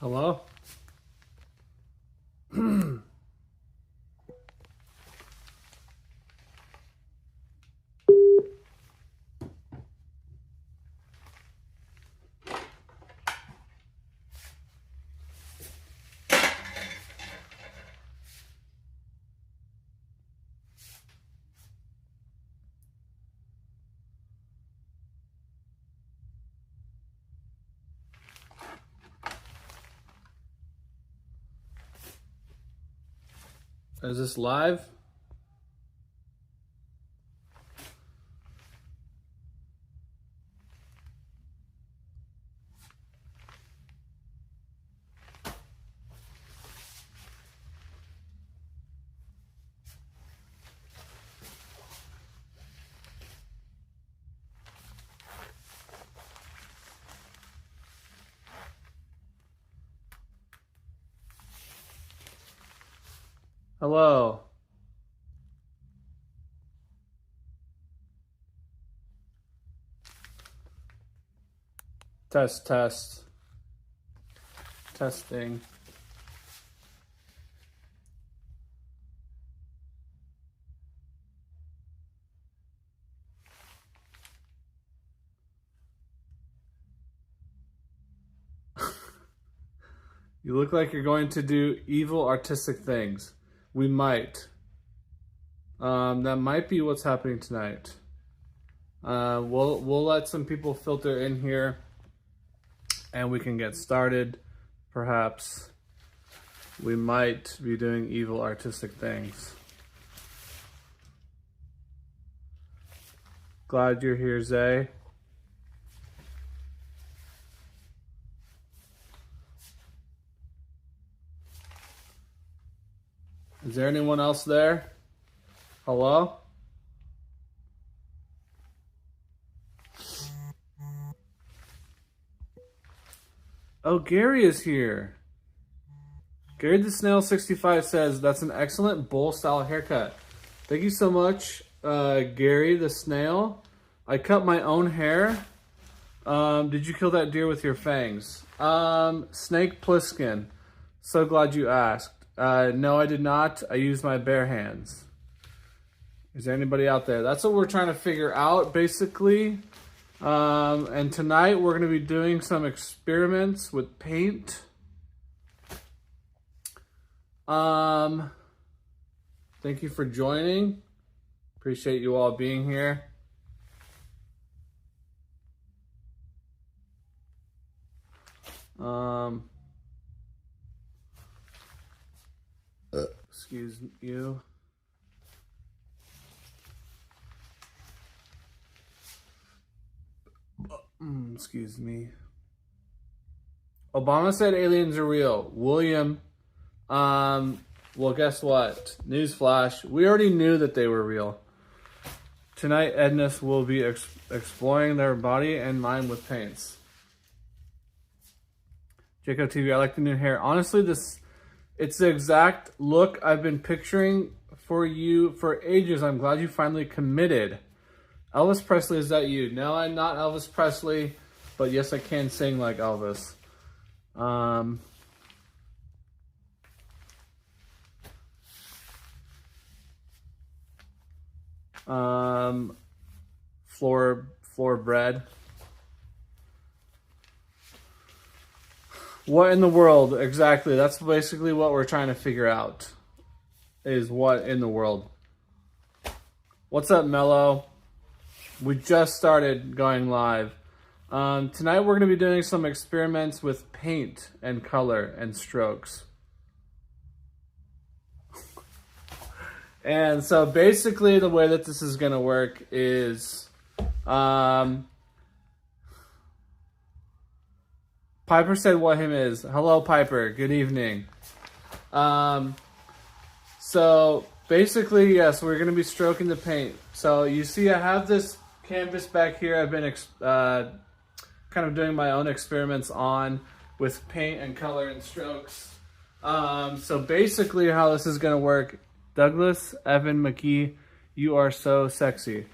Hello? Is this live? Hello? Test, test. Testing. You look like you're going to do evil artistic things. We might. That might be what's happening tonight. We'll let some people filter in here and we can get started. Perhaps we might be doing evil artistic things. Glad you're here, Zay. Is there anyone else there? Hello? Oh, Gary is here. Gary the Snail 65 says, that's an excellent bowl style haircut. Thank you so much, Gary the Snail. I cut my own hair. Did you kill that deer with your fangs? Snake Pliskin. So glad you asked. No, I did not. I used my bare hands. Is there anybody out there? That's what we're trying to figure out, basically. And tonight we're going to be doing some experiments with paint. Thank you for joining. Appreciate you all being here. Excuse you. Excuse me. Obama said aliens are real. William, well, guess what? Newsflash. We already knew that they were real. Tonight, Edness will be exploring their body and mind with paints. Jacob TV, I like the new hair. Honestly, it's the exact look I've been picturing for you for ages. I'm glad you finally committed. Elvis Presley, is that you? No, I'm not Elvis Presley, but yes, I can sing like Elvis. Floor bread. What in the world? Exactly. That's basically what we're trying to figure out. Is what in the world. What's up, Mello? We just started going live. Tonight we're going to be doing some experiments with paint and color and strokes. And so basically the way that this is going to work is Piper said what him is. Hello, Piper. Good evening. So basically, yes, we're going to be stroking the paint. So you see I have this canvas back here. I've been kind of doing my own experiments on with paint and color and strokes. So basically how this is going to work, Douglas Evan McKee, you are so sexy.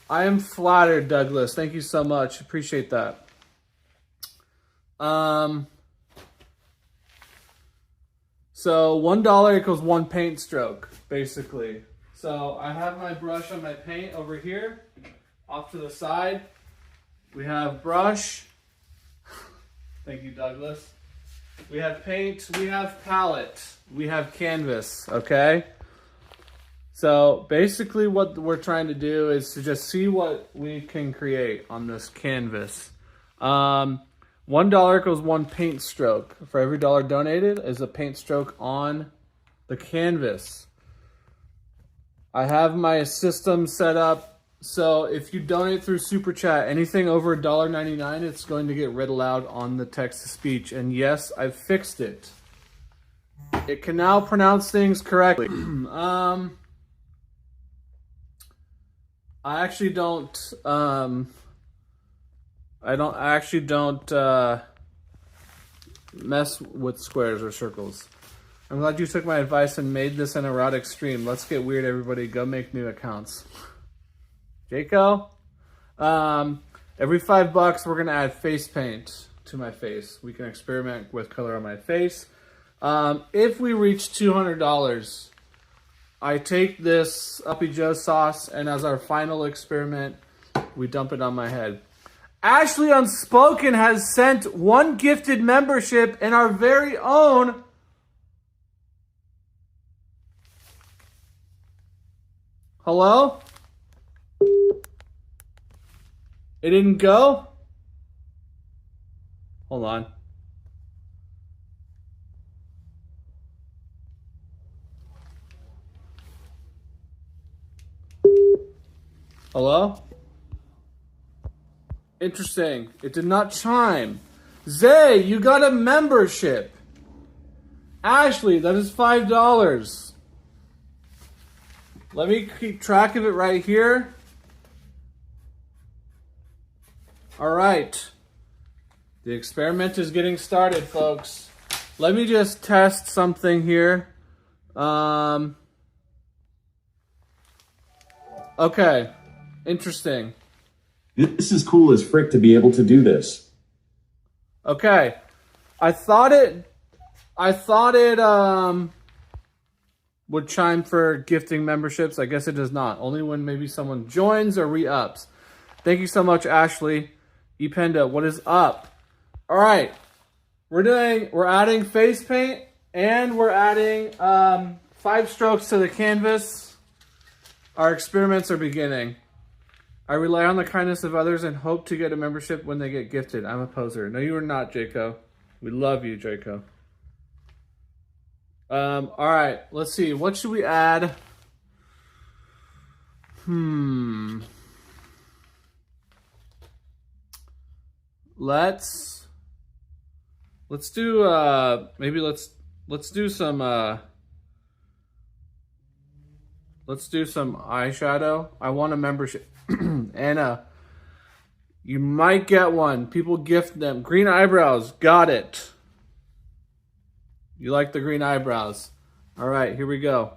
I am flattered, Douglas. Thank you so much. Appreciate that. So $1 equals 1 paint stroke, basically. So I have my brush on my paint over here, off to the side. We have brush. Thank you, Douglas. We have paint, we have palette, we have canvas, okay? So basically what we're trying to do is to just see what we can create on this canvas. $1 equals 1 paint stroke. For every dollar donated is a paint stroke on the canvas. I have my system set up. So if you donate through Super Chat, anything over $1.99, it's going to get read aloud on the text-to-speech. And yes, I've fixed it. It can now pronounce things correctly. I actually don't mess with squares or circles. I'm glad you took my advice and made this an erotic stream. Let's get weird, everybody. Go make new accounts. Jaco, every $5 we're gonna add face paint to my face. We can experiment with color on my face. If we reach $200, I take this Uppy Joe sauce and as our final experiment, we dump it on my head. Ashley Unspoken has sent 1 gifted membership in our very own hello? It didn't go? Hold on. Hello? Interesting. It did not chime. Zay, you got a membership. Ashley, that is $5. Let me keep track of it right here. All right. The experiment is getting started, folks. Let me just test something here. Okay. Interesting. This is cool as frick to be able to do this. Okay. I thought it would chime for gifting memberships. I guess it does not. Only when maybe someone joins or re-ups. Thank you so much, Ashley. Ependa, what is up? All right. We're adding face paint and we're adding 5 strokes to the canvas. Our experiments are beginning. I rely on the kindness of others and hope to get a membership when they get gifted. I'm a poser. No, you are not, Jaco. We love you, Jaco. All right, let's see. What should we add? Let's do maybe let's do some eyeshadow. I want a membership. Anna, you might get one. People gift them. Green eyebrows. Got it. You like the green eyebrows. All right, here we go.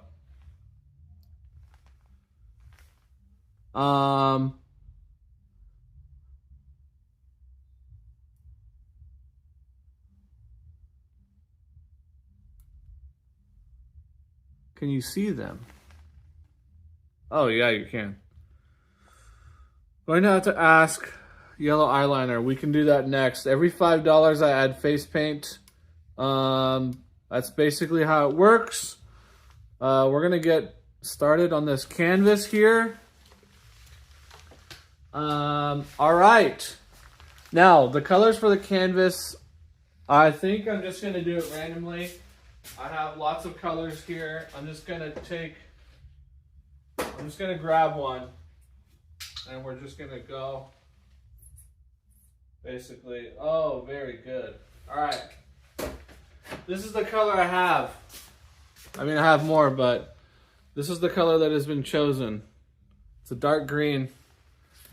Can you see them? Oh, yeah, you can. Going to have to ask yellow eyeliner. We can do that next. Every $5 I add face paint. That's basically how it works. We're going to get started on this canvas here. All right. Now, the colors for the canvas, I think I'm just going to do it randomly. I have lots of colors here. I'm just going to grab one. And we're just going to go, basically. Oh, very good. All right. This is the color I have. I mean, I have more, but this is the color that has been chosen. It's a dark green.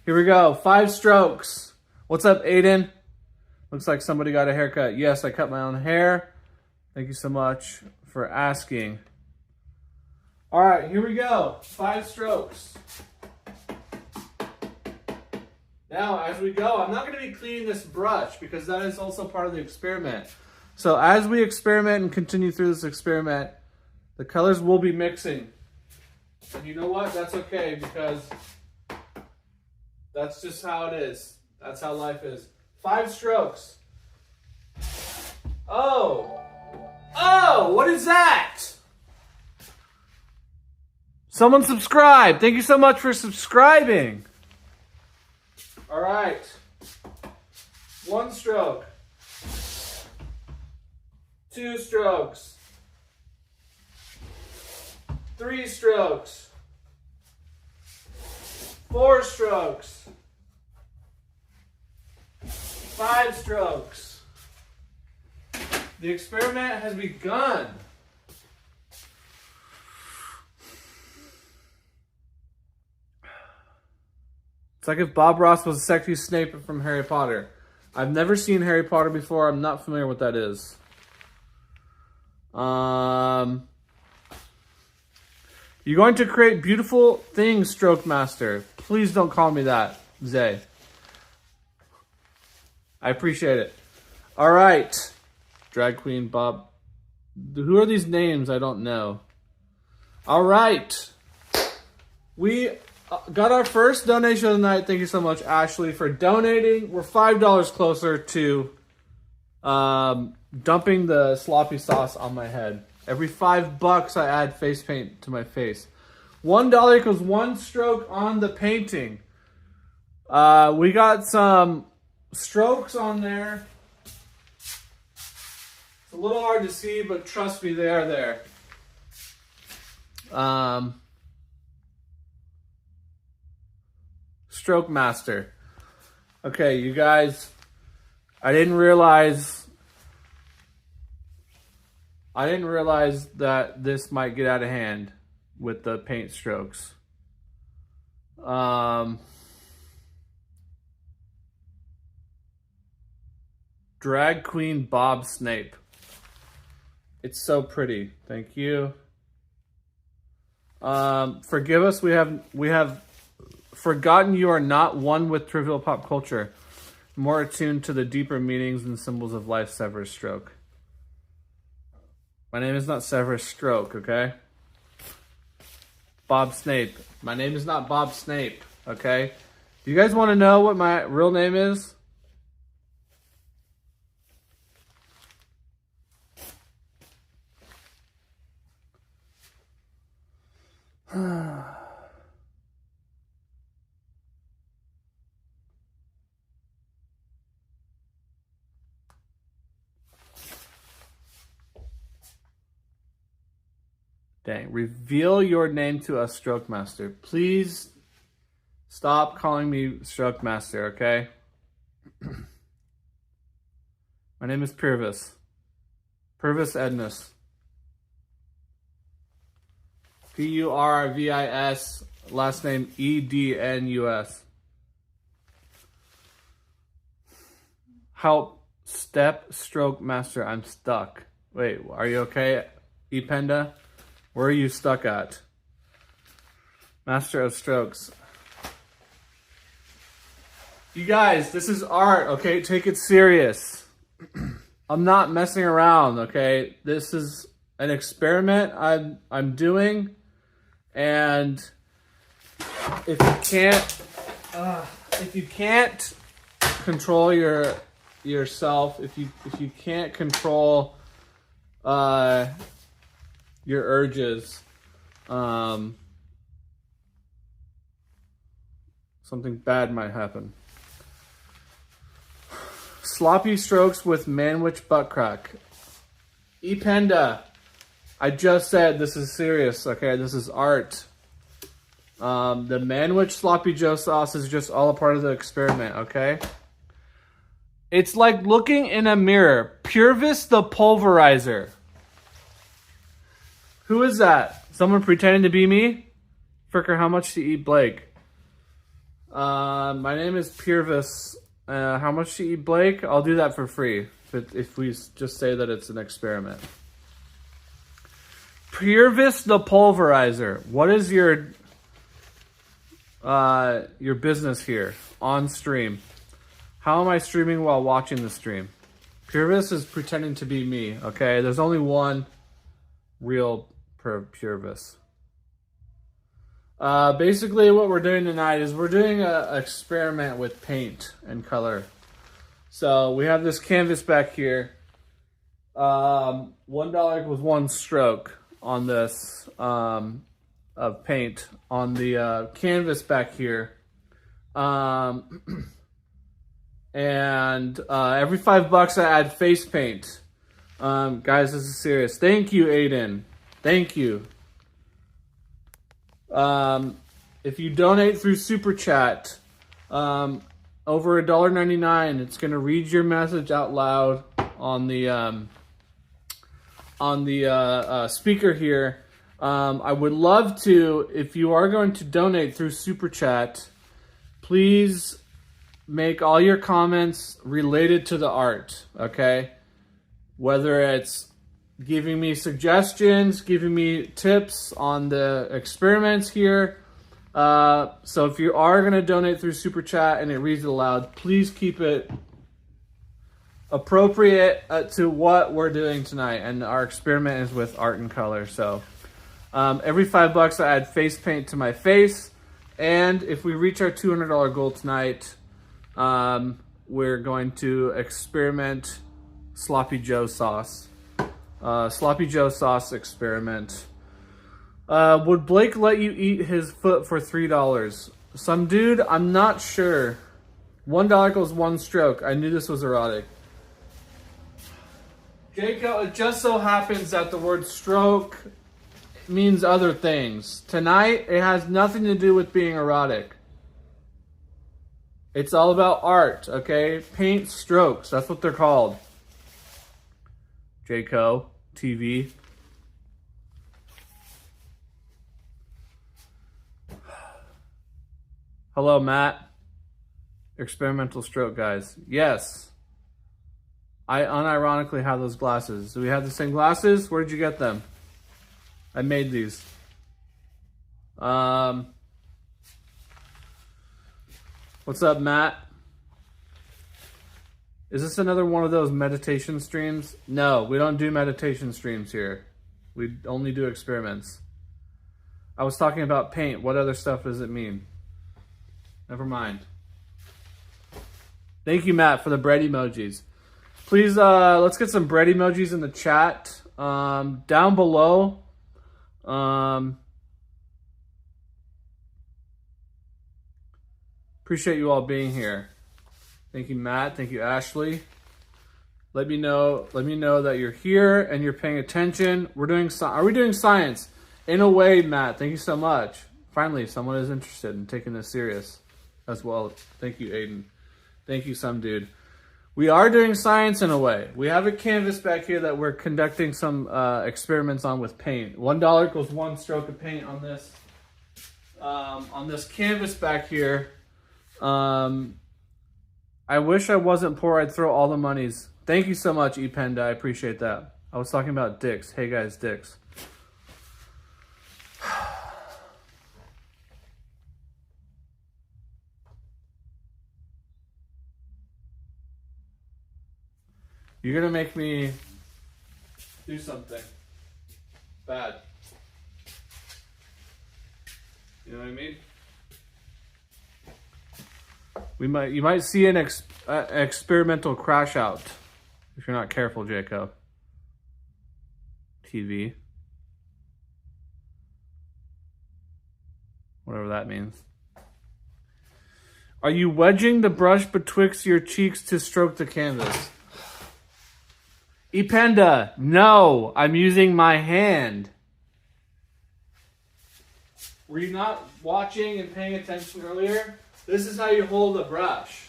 Here we go. 5 strokes. What's up, Aiden? Looks like somebody got a haircut. Yes, I cut my own hair. Thank you so much for asking. All right, here we go. 5 strokes. Now, as we go, I'm not going to be cleaning this brush because that is also part of the experiment. So as we experiment and continue through this experiment, the colors will be mixing. And you know what? That's okay, because that's just how it is. That's how life is. 5 strokes. Oh! Oh! What is that? Someone subscribe. Thank you so much for subscribing. All right. 1 stroke. 2 strokes. 3 strokes. 4 strokes. 5 strokes. The experiment has begun. It's like if Bob Ross was a sexy Snape from Harry Potter. I've never seen Harry Potter before. I'm not familiar with what that is. You're going to create beautiful things, Stroke Master. Please don't call me that, Zay. I appreciate it. All right. Drag Queen Bob. Who are these names? I don't know. All right. We got our first donation of the night. Thank you so much, Ashley, for donating. We're $5 closer to dumping the sloppy sauce on my head. Every $5 I add face paint to my face. $1 equals 1 stroke on the painting. We got some strokes on there. It's a little hard to see, but trust me, they are there. Stroke Master. Okay, you guys, I didn't realize that this might get out of hand with the paint strokes. Drag Queen Bob Snape. It's so pretty. Thank you. Forgive us. We have forgotten you are not one with trivial pop culture, more attuned to the deeper meanings and symbols of life. Severus Stroke. My name is not Severus Stroke, okay? Bob Snape. My name is not Bob Snape, okay? Do you guys want to know what my real name is? Dang. Reveal your name to us, Stroke Master. Please stop calling me Stroke Master, okay? My name is Purvis. Purvis Ednus. Purvis, last name Ednus. Help, step, Stroke Master, I'm stuck. Wait, are you okay, Ependa? Where are you stuck at? Master of Strokes. You guys, this is art, okay? Take it serious. I'm not messing around, okay? This is an experiment I'm doing, and if you can't control yourself, if you can't control your urges, something bad might happen. Sloppy strokes with manwich butt crack. Ependa, I just said this is serious, okay? This is art. The manwich sloppy joe sauce is just all a part of the experiment, okay? It's like looking in a mirror. Purvis the Pulverizer. Who is that? Someone pretending to be me? Fricker, how much to eat Blake? My name is Purvis. How much to eat Blake? I'll do that for free if we just say that it's an experiment. Purvis the Pulverizer. What is your business here on stream? How am I streaming while watching the stream? Purvis is pretending to be me, okay? There's only one real Purvis. Basically what we're doing tonight is we're doing an experiment with paint and color. So we have this canvas back here. $1 with one stroke on this of paint on the canvas back here. And every $5 I add face paint. Guys, this is serious. Thank you, Aiden. Thank you. If you donate through Super Chat, over $1.99, it's gonna read your message out loud on the speaker here. I would love to, if you are going to donate through Super Chat, please make all your comments related to the art, okay? Whether it's giving me suggestions, giving me tips on the experiments here. So if you are going to donate through Super Chat and it reads it aloud, please keep it appropriate to what we're doing tonight. And our experiment is with art and color. So every $5 I add face paint to my face. And if we reach our $200 goal tonight, we're going to experiment Sloppy Joe sauce. Sloppy Joe sauce experiment. Would Blake let you eat his foot for $3? Some dude, I'm not sure. $1 goes one stroke. I knew this was erotic. Jacob, it just so happens that the word stroke means other things. Tonight, it has nothing to do with being erotic. It's all about art, okay? Paint strokes, that's what they're called. Jayco TV. Hello, Matt. Experimental stroke, guys. Yes. I unironically have those glasses. Do we have the same glasses? Where did you get them? I made these. What's up, Matt? Is this another one of those meditation streams? No, we don't do meditation streams here. We only do experiments. I was talking about paint. What other stuff does it mean? Never mind. Thank you, Matt, for the bread emojis. Please, let's get some bread emojis in the chat. Down below. Appreciate you all being here. Thank you, Matt. Thank you, Ashley. Let me know that you're here and you're paying attention. Are we doing science? In a way, Matt. Thank you so much. Finally, someone is interested in taking this serious as well. Thank you, Aiden. Thank you, some dude. We are doing science in a way. We have a canvas back here that we're conducting some experiments on with paint. $1 equals one stroke of paint on this canvas back here. I wish I wasn't poor. I'd throw all the monies. Thank you so much, ePenda. I appreciate that. I was talking about dicks. Hey guys, dicks. You're gonna make me do something bad. You know what I mean? You might see an experimental crash out if you're not careful, Jacob. TV. Whatever that means. Are you wedging the brush betwixt your cheeks to stroke the canvas? ePanda, no, I'm using my hand. Were you not watching and paying attention earlier? This is how you hold a brush.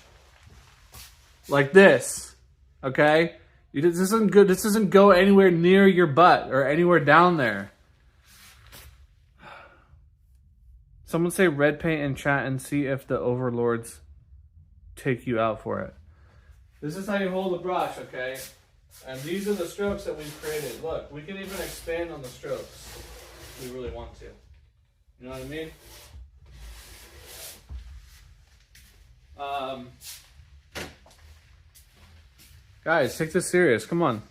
Like this. Okay? This isn't good. This doesn't go anywhere near your butt or anywhere down there. Someone say red paint in chat and see if the overlords take you out for it. This is how you hold a brush, okay? And these are the strokes that we've created. Look, we can even expand on the strokes if we really want to. You know what I mean? Guys, take this serious. Come on.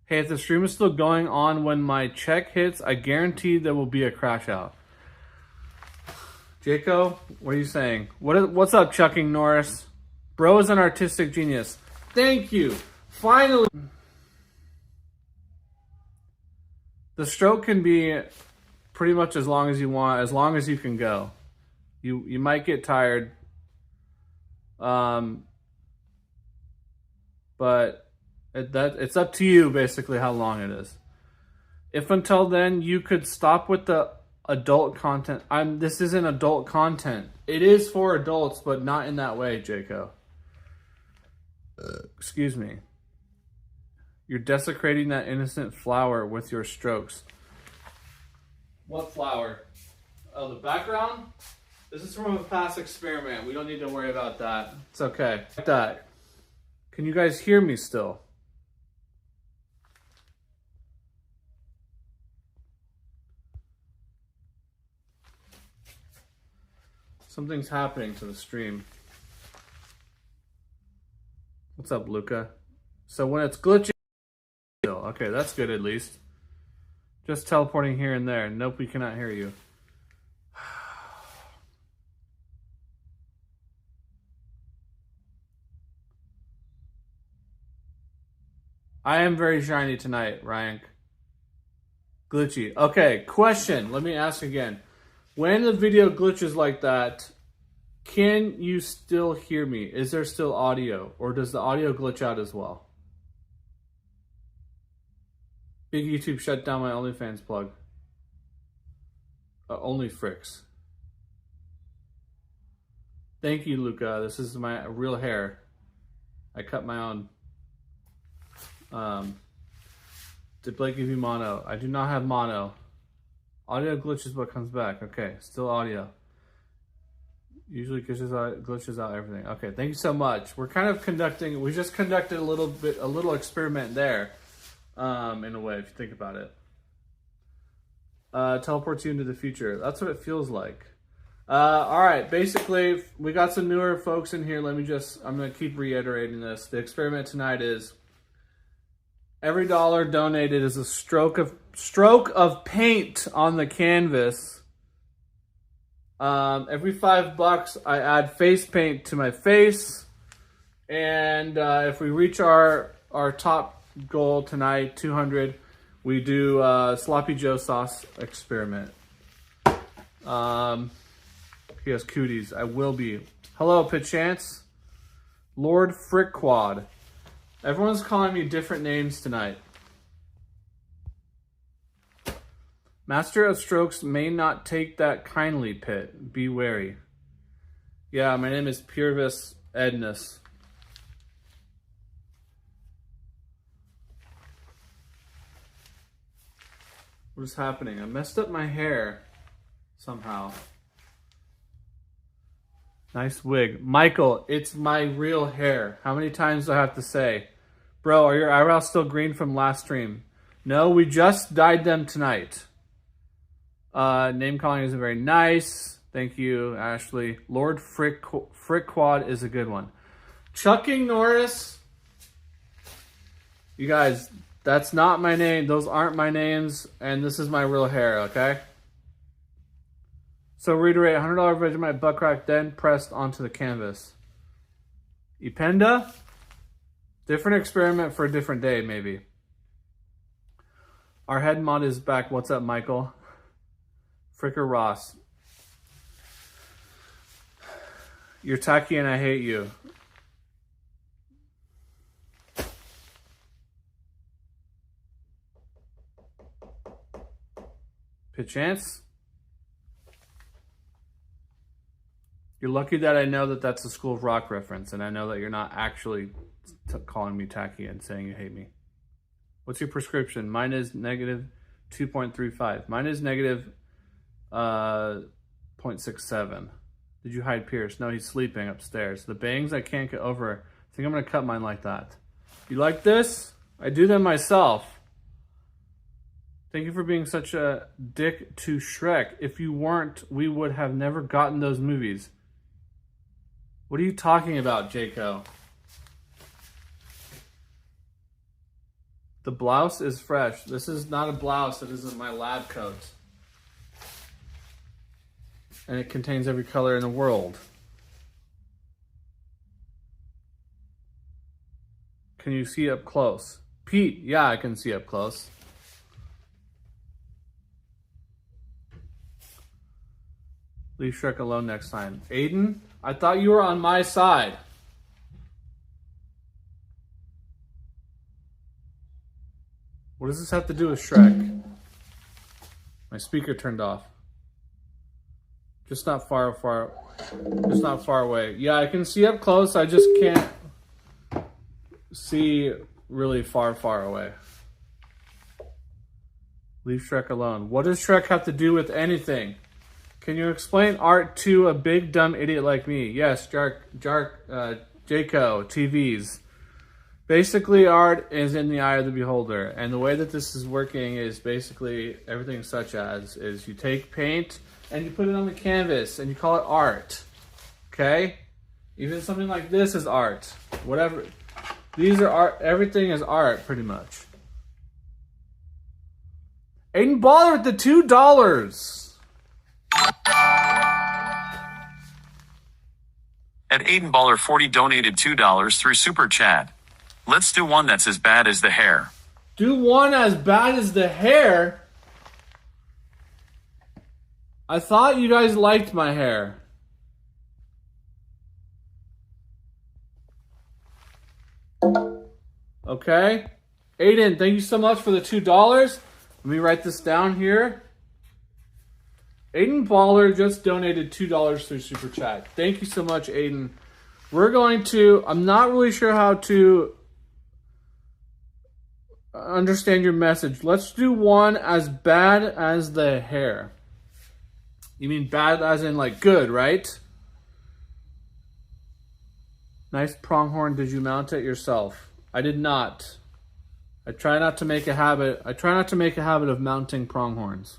Hey, if the stream is still going on when my check hits, I guarantee there will be a crash out. Jaco, what are you saying? What's up, Chucking Norris? Bro is an artistic genius. Thank you. Finally. The stroke can be pretty much as long as you want, as long as you can go. You might get tired. But it's up to you basically how long it is. If until then you could stop with the adult content. This isn't adult content. It is for adults, but not in that way, Jaco. Excuse me. You're desecrating that innocent flower with your strokes. What flower? Oh, the background? This is from a past experiment. We don't need to worry about that. It's okay. Like that. Can you guys hear me still? Something's happening to the stream. What's up, Luca? So when it's glitching, okay, that's good at least. Just teleporting here and there. Nope, we cannot hear you. I am very shiny tonight, Ryan. Glitchy. Okay, question. Let me ask again. When the video glitches like that, can you still hear me? Is there still audio? Or does the audio glitch out as well? Big YouTube shut down my OnlyFans plug. Only Fricks. Thank you, Luca. This is my real hair. I cut my own. Did Blake give you mono? I do not have mono. Audio glitches what comes back. Okay, still audio. Usually glitches out everything. Okay, thank you so much. We're kind of conducting, we just conducted a little experiment there, in a way, if you think about it. Teleports you into the future. That's what it feels like. All right, basically, we got some newer folks in here. I'm going to keep reiterating this. The experiment tonight is every dollar donated is a stroke of paint on the canvas. Every $5, I add face paint to my face. And if we reach our top goal tonight, 200, we do Sloppy Joe sauce experiment. He has cooties. I will be. Hello, Pitchance. Lord Frickquad. Everyone's calling me different names tonight. Master of Strokes may not take that kindly, Pit. Be wary. Yeah, my name is Purvis Ednus. What is happening? I messed up my hair somehow. Nice wig. Michael, it's my real hair. How many times do I have to say? Bro, are your eyebrows still green from last stream? No, we just dyed them tonight. Name calling isn't very nice. Thank you, Ashley. Lord Frickquad is a good one. Chucking Norris. You guys, that's not my name. Those aren't my names. And this is my real hair, okay? So reiterate, $100 Vegemite butt crack, then pressed onto the canvas. Ependa? Different experiment for a different day, maybe. Our head mod is back. What's up, Michael? Fricker Ross. You're tacky and I hate you. Pitchance? You're lucky that I know that that's a School of Rock reference, and I know that you're not actually calling me tacky and saying you hate me. What's your prescription? Mine is negative 2.35. Mine is negative 0.67. Did you hide Pierce? No, he's sleeping upstairs. The bangs I can't get over. I think I'm going to cut mine like that. You like this? I do them myself. Thank you for being such a dick to Shrek. If you weren't, we would have never gotten those movies. What are you talking about, Jaco? The blouse is fresh. This is not a blouse. It isn't my lab coat. And it contains every color in the world. Can you see up close? Pete, yeah, I can see up close. Leave Shrek alone next time. Aiden, I thought you were on my side. What does this have to do with Shrek? My speaker turned off. Just not far away. Yeah, I can see up close. I just can't see really far away. Leave Shrek alone. What does Shrek have to do with anything? Can you explain art to a big dumb idiot like me? Yes, Jaco, TVs. Basically, art is in the eye of the beholder. And the way that this is working is basically everything such as is you take paint and you put it on the canvas and you call it art. Okay? Even something like this is art. Whatever. These are art. Everything is art, pretty much. Aiden Baller with the $2. At AidenBaller40 donated $2 through Super Chat. Let's do one that's as bad as the hair. Do one as bad as the hair? I thought you guys liked my hair. Okay. Aiden, thank you so much for the $2. Let me write this down here. Aiden Baller just donated $2 through Super Chat. Thank you so much, Aiden. I'm not really sure how to understand your message. Let's do one as bad as the hair. You mean bad as in like good, right? Nice pronghorn. Did you mount it yourself? I did not. I try not to make a habit of mounting pronghorns.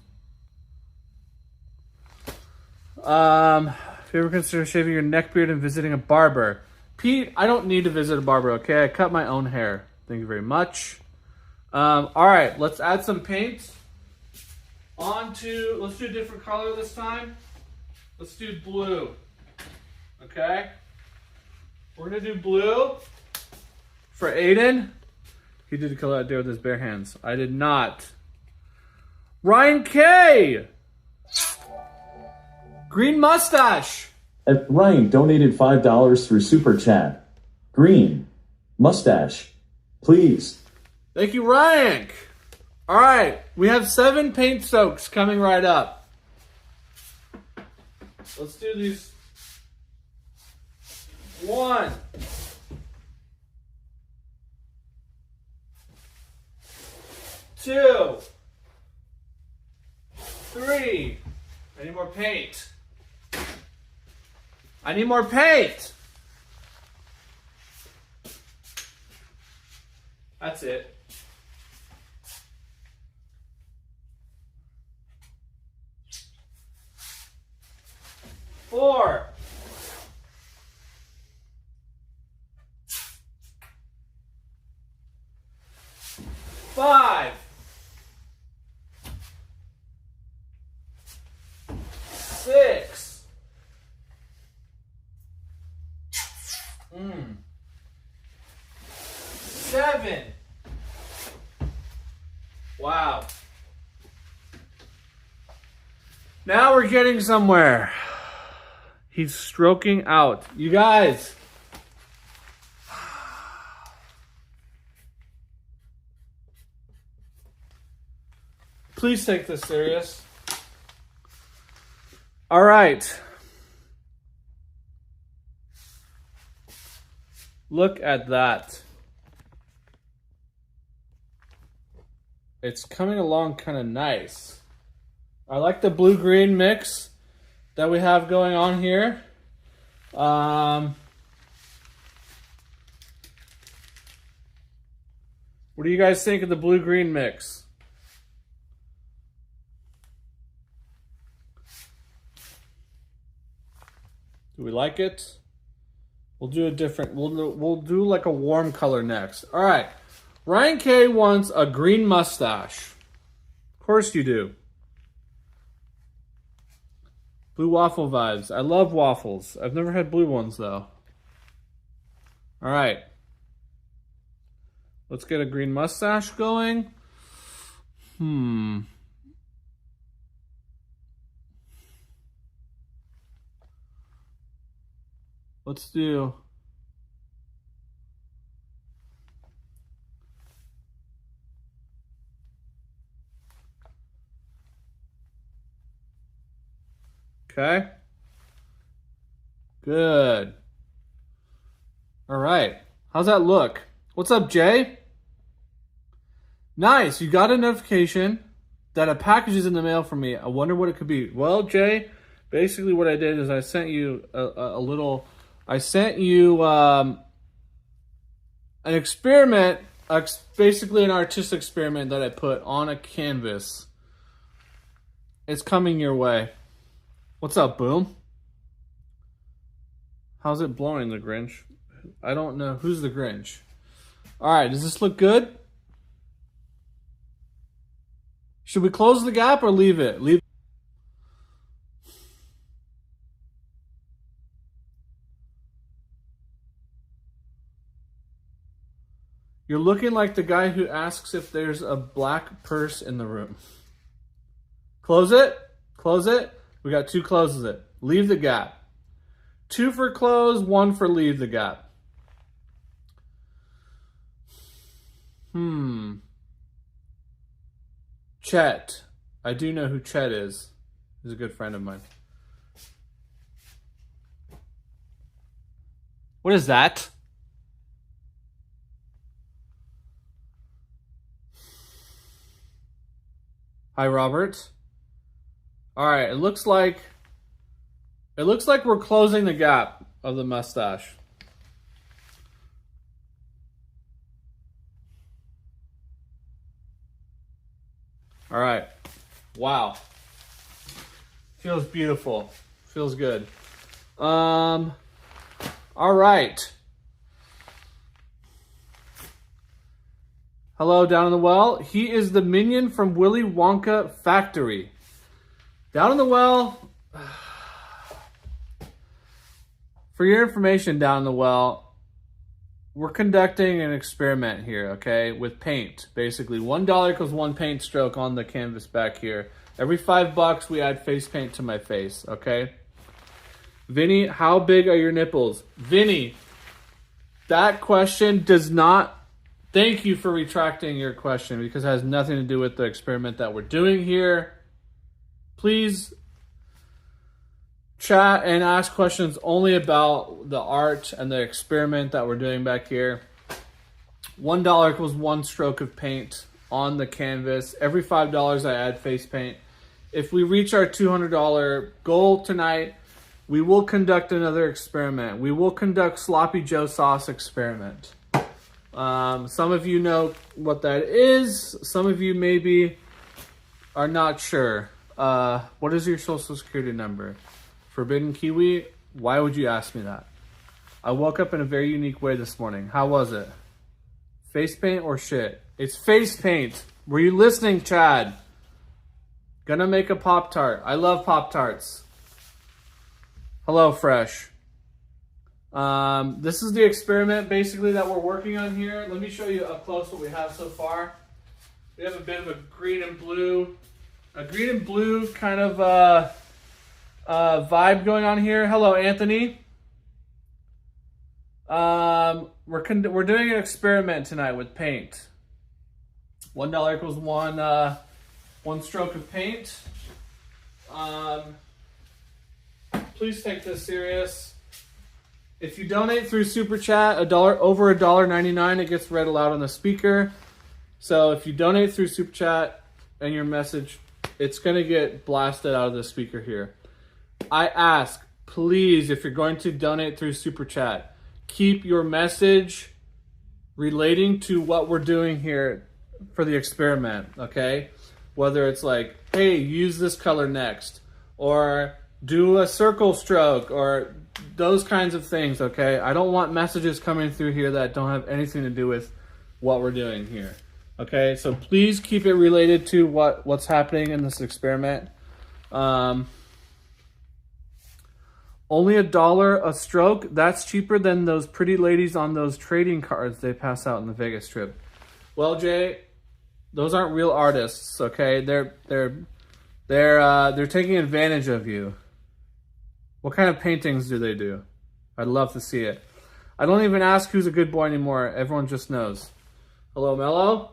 If you ever consider shaving your neck beard and visiting a barber. Pete, I don't need to visit a barber, okay? I cut my own hair. Thank you very much. Alright, let's add some paint. Let's do a different color this time. Let's do blue. Okay? We're gonna do blue for Aiden. He did color out there with his bare hands. I did not. Ryan K! Green mustache. Ryan donated $5 through Super Chat. Green mustache, please. Thank you, Ryan. All right, we have 7 paint soaks coming right up. Let's do these. 1, 2, 3. I need more paint. I need more paint. That's it. Four. Five. 6. 7. Wow. Now we're getting somewhere. He's stroking out. You guys. Please take this serious. All right. Look at that. It's coming along kind of nice. I like the blue-green mix that we have going on here. What do you guys think of the blue-green mix? Do we like it? We'll do a different, we'll do like a warm color next. All right. Ryan K wants a green mustache. Of course you do. Blue waffle vibes. I love waffles. I've never had blue ones though. All right. Let's get a green mustache going. Let's do... Okay. Good. All right. How's that look? What's up, Jay? Nice. You got a notification that a package is in the mail for me. I wonder what it could be. Well, Jay, basically what I did is I sent you a little... I sent you an experiment, basically an artistic experiment that I put on a canvas. It's coming your way. What's up, Boom? How's it blowing, the Grinch? I don't know. Who's the Grinch? All right, does this look good? Should we close the gap or leave it? Leave. You're looking like the guy who asks if there's a black purse in the room. Close it. Close it. We got 2 closes it. Leave the gap. 2 for close, 1 for leave the gap. Chet. I do know who Chet is. He's a good friend of mine. What is that? Hi, Robert. All right, it looks like we're closing the gap of the mustache. All right. Wow. Feels beautiful. Feels good. All right. Hello, Down in the Well. He is the minion from Willy Wonka Factory. Down in the Well, for your information, Down in the Well, we're conducting an experiment here, okay, with paint. Basically, $1 equals 1 paint stroke on the canvas back here. Every $5 we add face paint to my face, okay? Vinny, how big are your nipples? Vinny, that question does not... Thank you for retracting your question because it has nothing to do with the experiment that we're doing here. Please chat and ask questions only about the art and the experiment that we're doing back here. $1 equals 1 stroke of paint on the canvas. Every $5 I add face paint. If we reach our $200 goal tonight, we will conduct another experiment. We will conduct Sloppy Joe Sauce experiment. Some of you know what that is. Some of you maybe are not sure. What is your social security number? Forbidden Kiwi? Why would you ask me that? I woke up in a very unique way this morning. How was it? Face paint or shit? It's face paint. Were you listening, Chad? Gonna make a Pop-Tart. I love Pop-Tarts. Hello, Fresh. This is the experiment basically that we're working on here. Let me show you up close what we have so far. We have a bit of a green and blue kind of vibe going on here. Hello, Anthony. We're doing an experiment tonight with paint. $1 equals 1 stroke of paint. Please take this serious. If you donate through Super Chat, over $1.99, it gets read aloud on the speaker. So if you donate through Super Chat and your message, it's going to get blasted out of the speaker here. I ask, please, if you're going to donate through Super Chat, keep your message relating to what we're doing here for the experiment, okay? Whether it's like, hey, use this color next, or do a circle stroke, or those kinds of things, okay? I don't want messages coming through here that don't have anything to do with what we're doing here. Okay, so please keep it related to what's happening in this experiment. Only $1 a stroke. That's cheaper than those pretty ladies on those trading cards they pass out in the Vegas Strip. Well, Jay, those aren't real artists. Okay, they're taking advantage of you. What kind of paintings do they do? I'd love to see it. I don't even ask who's a good boy anymore. Everyone just knows. Hello, Mello.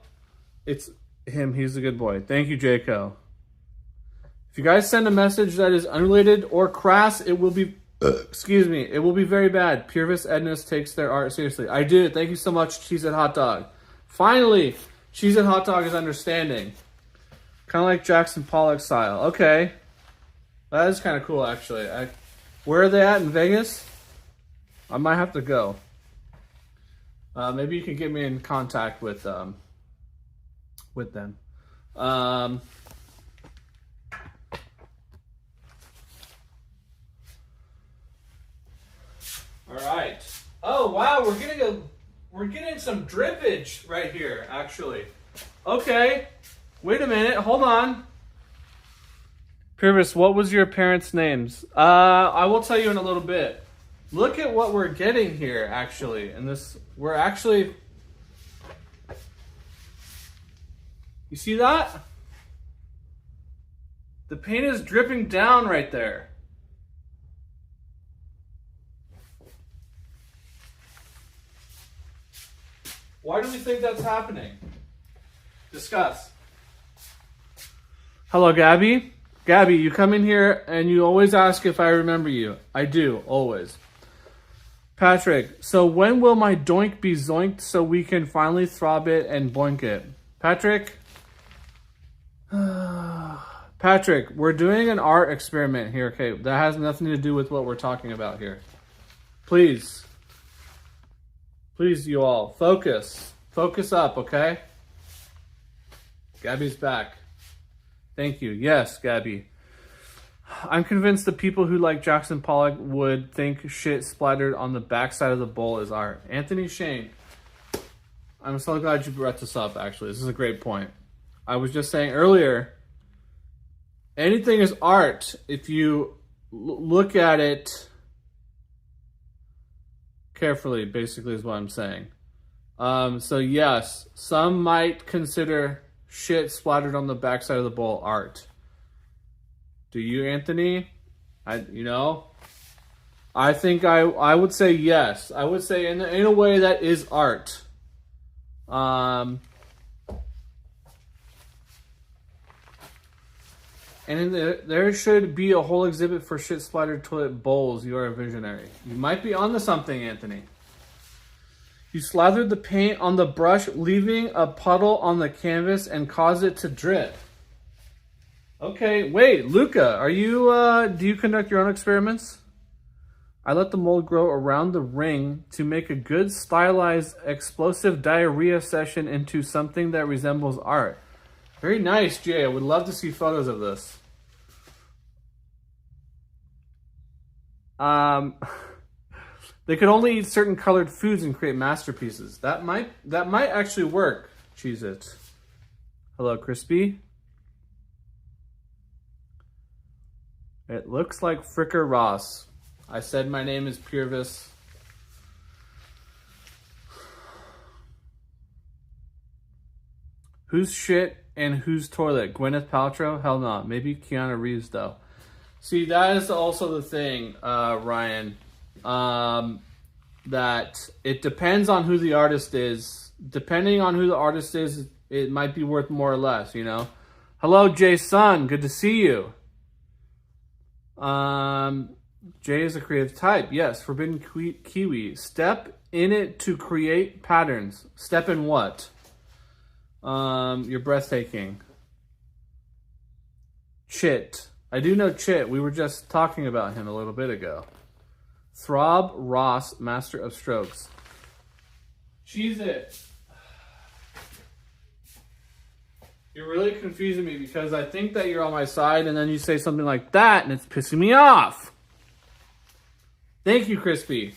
It's him. He's a good boy. Thank you, Jayco. If you guys send a message that is unrelated or crass, it will be, it will be very bad. Purvis Edness takes their art seriously. I do. Thank you so much, Cheese It Hot Dog. Finally, Cheese It Hot Dog is understanding. Kind of like Jackson Pollock style. Okay. That is kind of cool, actually. Where are they at in Vegas? I might have to go. Maybe you can get me in contact with them. All right. Oh wow, we're getting some drippage right here, actually. Okay. Wait a minute. Hold on. Purvis, what was your parents' names? I will tell you in a little bit. Look at what we're getting here, actually. And this, we're actually... You see that? The paint is dripping down right there. Why do we think that's happening? Discuss. Hello, Gabby. Gabby, you come in here and you always ask if I remember you. I do, always. Patrick, so when will my doink be zoinked so we can finally throb it and boink it? Patrick? Patrick, we're doing an art experiment here, okay? That has nothing to do with what we're talking about here. Please. Please, you all. Focus. Focus up, okay? Gabby's back. Thank you. Yes, Gabby. I'm convinced the people who like Jackson Pollock would think shit splattered on the backside of the bowl is art. Anthony Shane. I'm so glad you brought this up, actually. This is a great point. I was just saying earlier, anything is art if you look at it carefully, basically is what I'm saying. So yes, some might consider shit splattered on the backside of the bowl art. Do you, Anthony? I think I would say yes. I would say in a way that is art. And there should be a whole exhibit for shit splattered toilet bowls. You are a visionary. You might be onto something, Anthony. You slathered the paint on the brush, leaving a puddle on the canvas and caused it to drip. Okay, wait, Luca, are you, do you conduct your own experiments? I let the mold grow around the ring to make a good stylized explosive diarrhea session into something that resembles art. Very nice, Jay. I would love to see photos of this. They could only eat certain colored foods and create masterpieces. That might actually work. Cheese it. Hello, Crispy. It looks like Fricker Ross. I said my name is Purvis. Who's shit and whose toilet? Gwyneth Paltrow? Hell no. Maybe Keanu Reeves, though. See, that is also the thing, Ryan. That it depends on who the artist is. Depending on who the artist is, it might be worth more or less, you know? Hello, Jason. Good to see you. Jay is a creative type. Yes, Forbidden Kiwi. Step in it to create patterns. Step in what? You're breathtaking. Chit. I do know Chit. We were just talking about him a little bit ago. Throb Ross, Master of Strokes. Cheese it. You're really confusing me because I think that you're on my side and then you say something like that and it's pissing me off. Thank you, Crispy.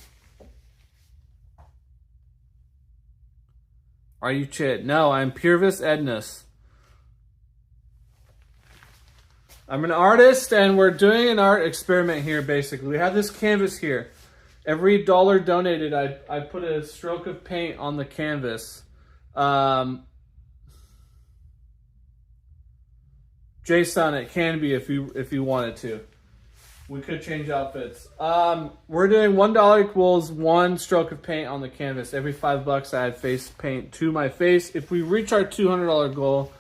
Are you Chit? No, I'm Purvis Ednus. I'm an artist, and we're doing an art experiment here, basically. We have this canvas here. Every $1 donated, I put a stroke of paint on the canvas. Jason, it can be if you wanted to. We could change outfits. We're doing $1 equals 1 stroke of paint on the canvas. Every $5, I add face paint to my face. If we reach our $200 goal,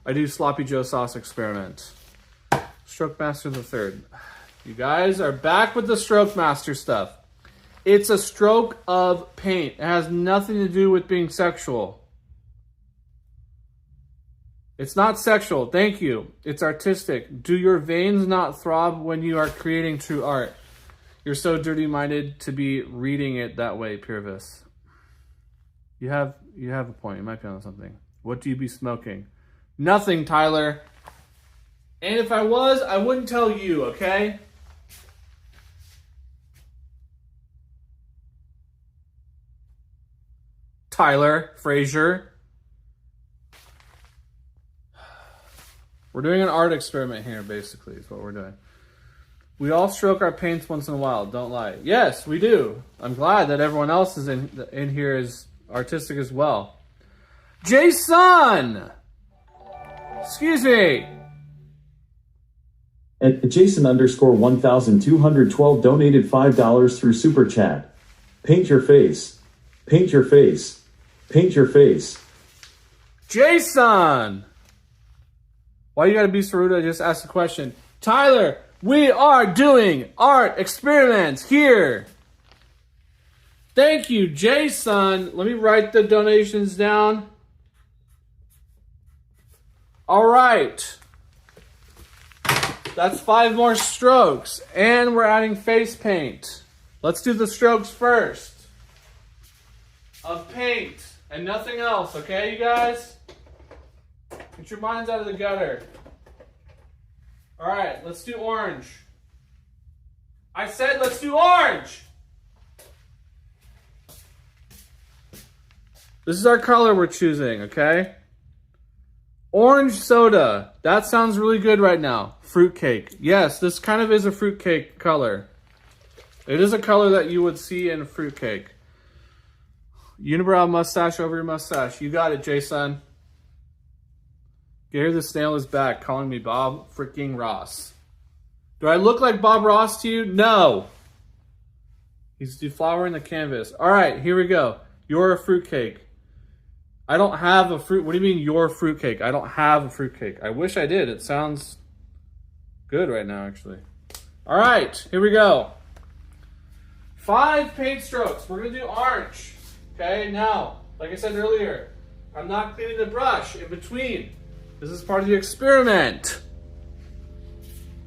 I do Sloppy Joe sauce experiment. Stroke Master the Third. You guys are back with the Stroke Master stuff. It's a stroke of paint. It has nothing to do with being sexual. It's not sexual. Thank you. It's artistic. Do your veins not throb when you are creating true art? You're so dirty-minded to be reading it that way, Purvis. You have a point. You might be on something. What do you be smoking? Nothing, Tyler. And if I was, I wouldn't tell you, okay? Tyler Frazier. We're doing an art experiment here, basically, is what we're doing. We all stroke our paints once in a while, don't lie. Yes, we do. I'm glad that everyone else is in here is artistic as well. Jason! Excuse me. At Jason_1212 donated $5 through Super Chat. Paint your face. Paint your face. Paint your face. Jason! Why you gotta be so rude? I just asked a question. Tyler, we are doing art experiments here. Thank you, Jason. Let me write the donations down. All right. That's 5 more strokes. And we're adding face paint. Let's do the strokes first. Of paint and nothing else, okay, you guys? Get your minds out of the gutter. All right, let's do orange. I said let's do orange. This is our color we're choosing, okay? Orange soda. That sounds really good right now. Fruitcake. Yes, this kind of is a fruitcake color. It is a color that you would see in fruitcake. Unibrow mustache over your mustache. You got it, Jason. Gary the Snail is back, calling me Bob freaking Ross. Do I look like Bob Ross to you? No. He's deflowering the canvas. All right, here we go. You're a fruitcake. I don't have a fruit. What do you mean you're a fruitcake? I don't have a fruitcake. I wish I did. It sounds good right now, actually. All right, here we go. 5 paint strokes. We're going to do orange. Okay, now, like I said earlier, I'm not cleaning the brush in between. This is part of the experiment.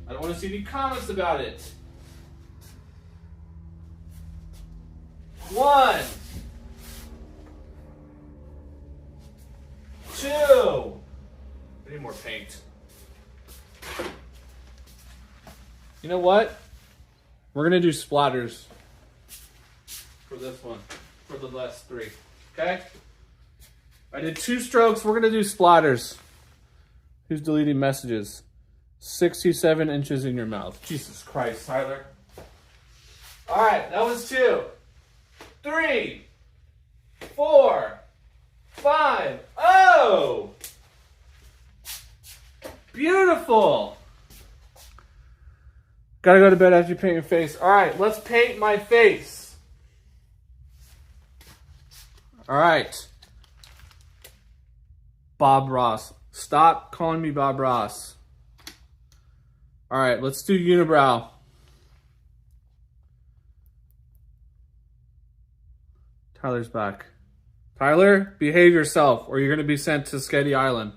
I don't want to see any comments about it. 1, 2. I need more paint. You know what? We're going to do splatters for this one, for the last 3. Okay? I did 2 strokes. We're going to do splatters. Who's deleting messages? 67 inches in your mouth. Jesus Christ, Tyler. All right, that was 2, 3, 4, 5. Oh! Beautiful. Gotta go to bed after you paint your face. All right, let's paint my face. All right. Bob Ross. Stop calling me Bob Ross. All right, let's do unibrow. Tyler's back. Tyler, behave yourself or you're going to be sent to Sketty Island.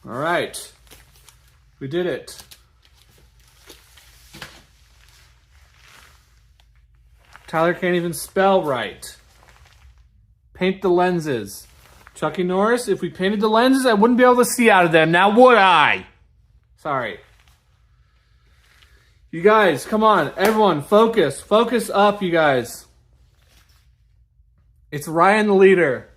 All right. We did it. Tyler can't even spell right. Paint the lenses. Chucky Norris, if we painted the lenses, I wouldn't be able to see out of them. Now would I? Sorry. You guys, come on. Everyone, focus. Focus up, you guys. It's Ryan the leader.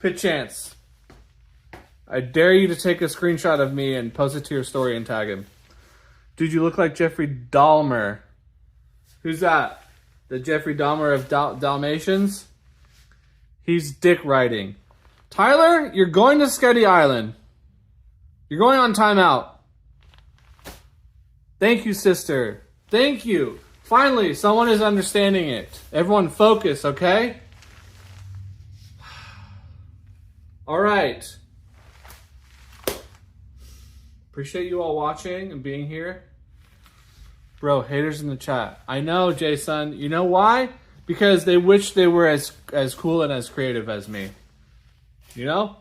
Pitch chance. I dare you to take a screenshot of me and post it to your story and tag him. Dude, you look like Jeffrey Dahmer. Who's that? The Jeffrey Dahmer of Dalmatians? He's dick riding. Tyler, you're going to Sketty Island. You're going on timeout. Thank you, sister. Thank you. Finally, someone is understanding it. Everyone focus, okay? All right. Appreciate you all watching and being here. Bro, haters in the chat. I know, Jason. You know why? Because they wish they were as cool and as creative as me. You know?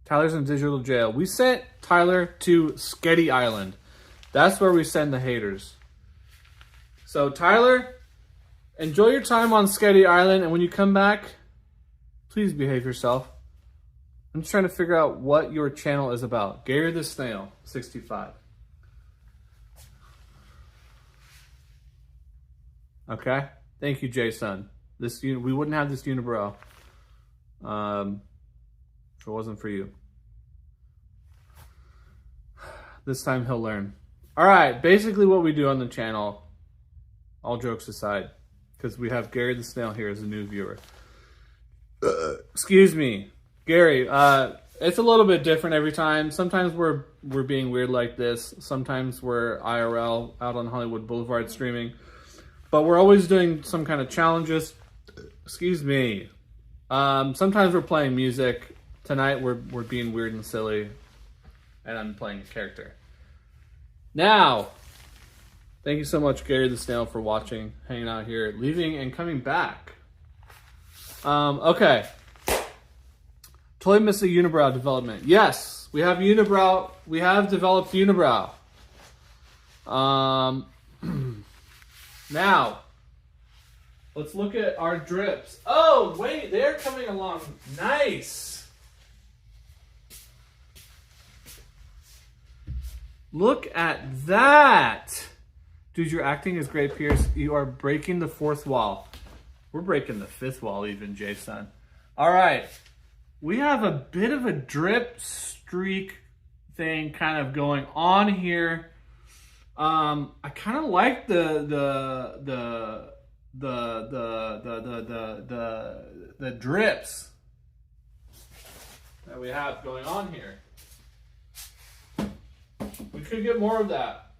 Tyler's in digital jail. We sent Tyler to Sketty Island. That's where we send the haters. So, Tyler, enjoy your time on Sketty Island, and when you come back, please behave yourself. I'm just trying to figure out what your channel is about. Gary the Snail, 65. Okay? Thank you, Jason. We wouldn't have this unibrow if it wasn't for you. This time he'll learn. Alright, basically what we do on the channel, all jokes aside, because we have Gary the Snail here as a new viewer. Excuse me. Gary, it's a little bit different every time. Sometimes we're being weird like this. Sometimes we're IRL out on Hollywood Boulevard streaming. But we're always doing some kind of challenges. Excuse me. Sometimes we're playing music. Tonight we're being weird and silly. And I'm playing a character. Now, thank you so much, Gary the Snail, for watching, hanging out here, leaving and coming back. Okay. Totally missed the unibrow development. Yes, we have unibrow. We have developed unibrow. Now, let's look at our drips. Oh, wait, they're coming along. Nice. Look at that. Dude, your acting is great, Pierce. You are breaking the fourth wall. We're breaking the fifth wall even, Jason. All right. We have a bit of a drip streak thing kind of going on here. I kind of like the drips that we have going on here. We could get more of that.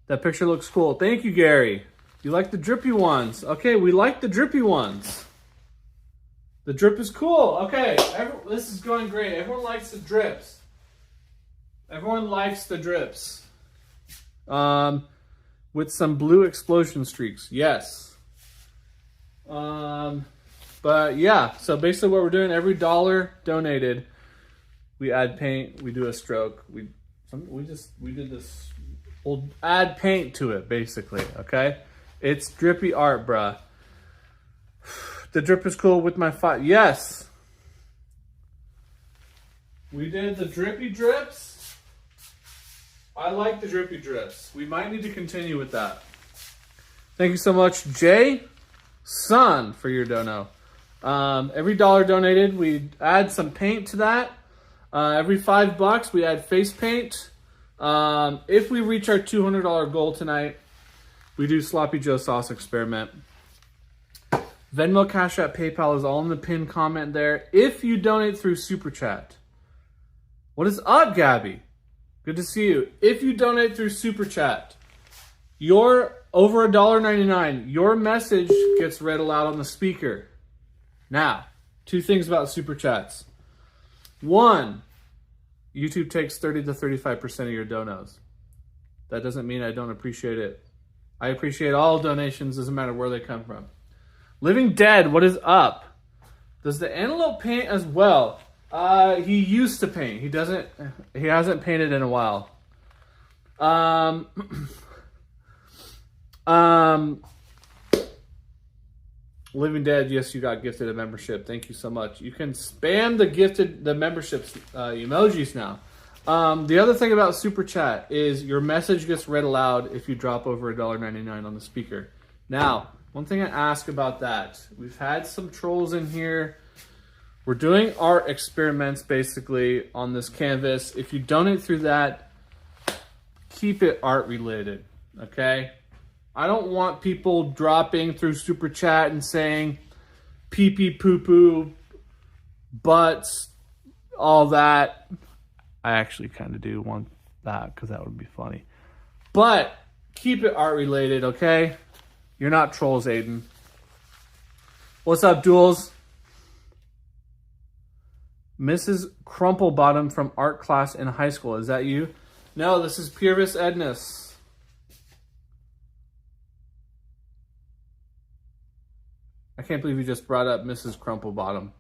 That picture looks cool. Thank you, Gary. You like the drippy ones. Okay, we like the drippy ones. The drip is cool. Okay, this is going great. Everyone likes the drips. Everyone likes the drips. With some blue explosion streaks. Yes. But yeah, so basically what we're doing, every $1 donated, we add paint, we do a stroke. We did this. We'll add paint to it, basically, okay? It's drippy art, bruh. The drip is cool with my Yes. We did the drippy drips. I like the drippy drips. We might need to continue with that. Thank you so much, Jay Sun, for your dono. Every $1 donated, we add some paint to that. Every $5, we add face paint. If we reach our $200 goal tonight, we do Sloppy Joe Sauce experiment. Venmo, Cash App, PayPal is all in the pinned comment there. If you donate through Super Chat. What is up, Gabby? Good to see you. If you donate through Super Chat, you're over $1.99. Your message gets read aloud on the speaker. Now, 2 things about Super Chats. 1, YouTube takes 30 to 35% of your donos. That doesn't mean I don't appreciate it. I appreciate all donations, doesn't matter where they come from. Living Dead, what is up? Does the antelope paint as well? He used to paint. He hasn't painted in a while. Living Dead, yes, you got gifted a membership. Thank you so much. You can spam the memberships emojis now. The other thing about Super Chat is your message gets read aloud if you drop over $1.99 on the speaker. Now, one thing I ask about that, we've had some trolls in here. We're doing art experiments basically on this canvas. If you donate through that, keep it art related, okay? I don't want people dropping through Super Chat and saying pee pee poo poo, butts, all that. I actually kind of do want that because that would be funny. But keep it art related, okay? You're not trolls, Aiden. What's up, Duels? Mrs. Crumplebottom from art class in high school. Is that you? No, this is Purvis Edness. I can't believe you just brought up Mrs. Crumplebottom.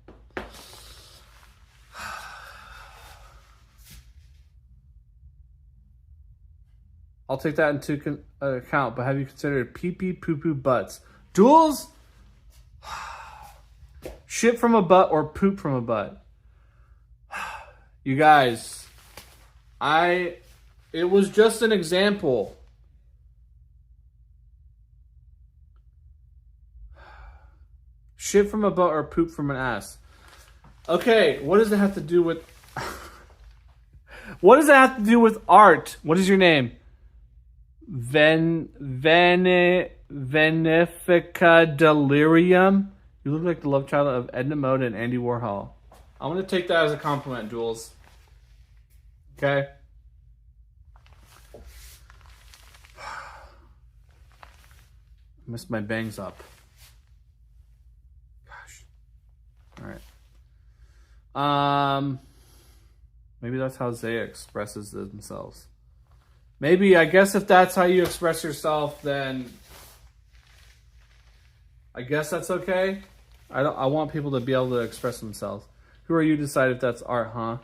I'll take that into account, but have you considered pee-pee poo-poo butts? Duels? Shit from a butt or poop from a butt? You guys, it was just an example. Shit from a butt or poop from an ass. Okay, what does it have to do with... What does it have to do with art? What is your name? Venefica Delirium? You look like the love child of Edna Mode and Andy Warhol. I'm going to take that as a compliment, Jules. Okay? Missed my bangs up. Alright. Maybe that's how Zaya expresses themselves. Maybe, I guess if that's how you express yourself, then I guess that's okay. I want people to be able to express themselves. Who are you to decide if that's art, huh?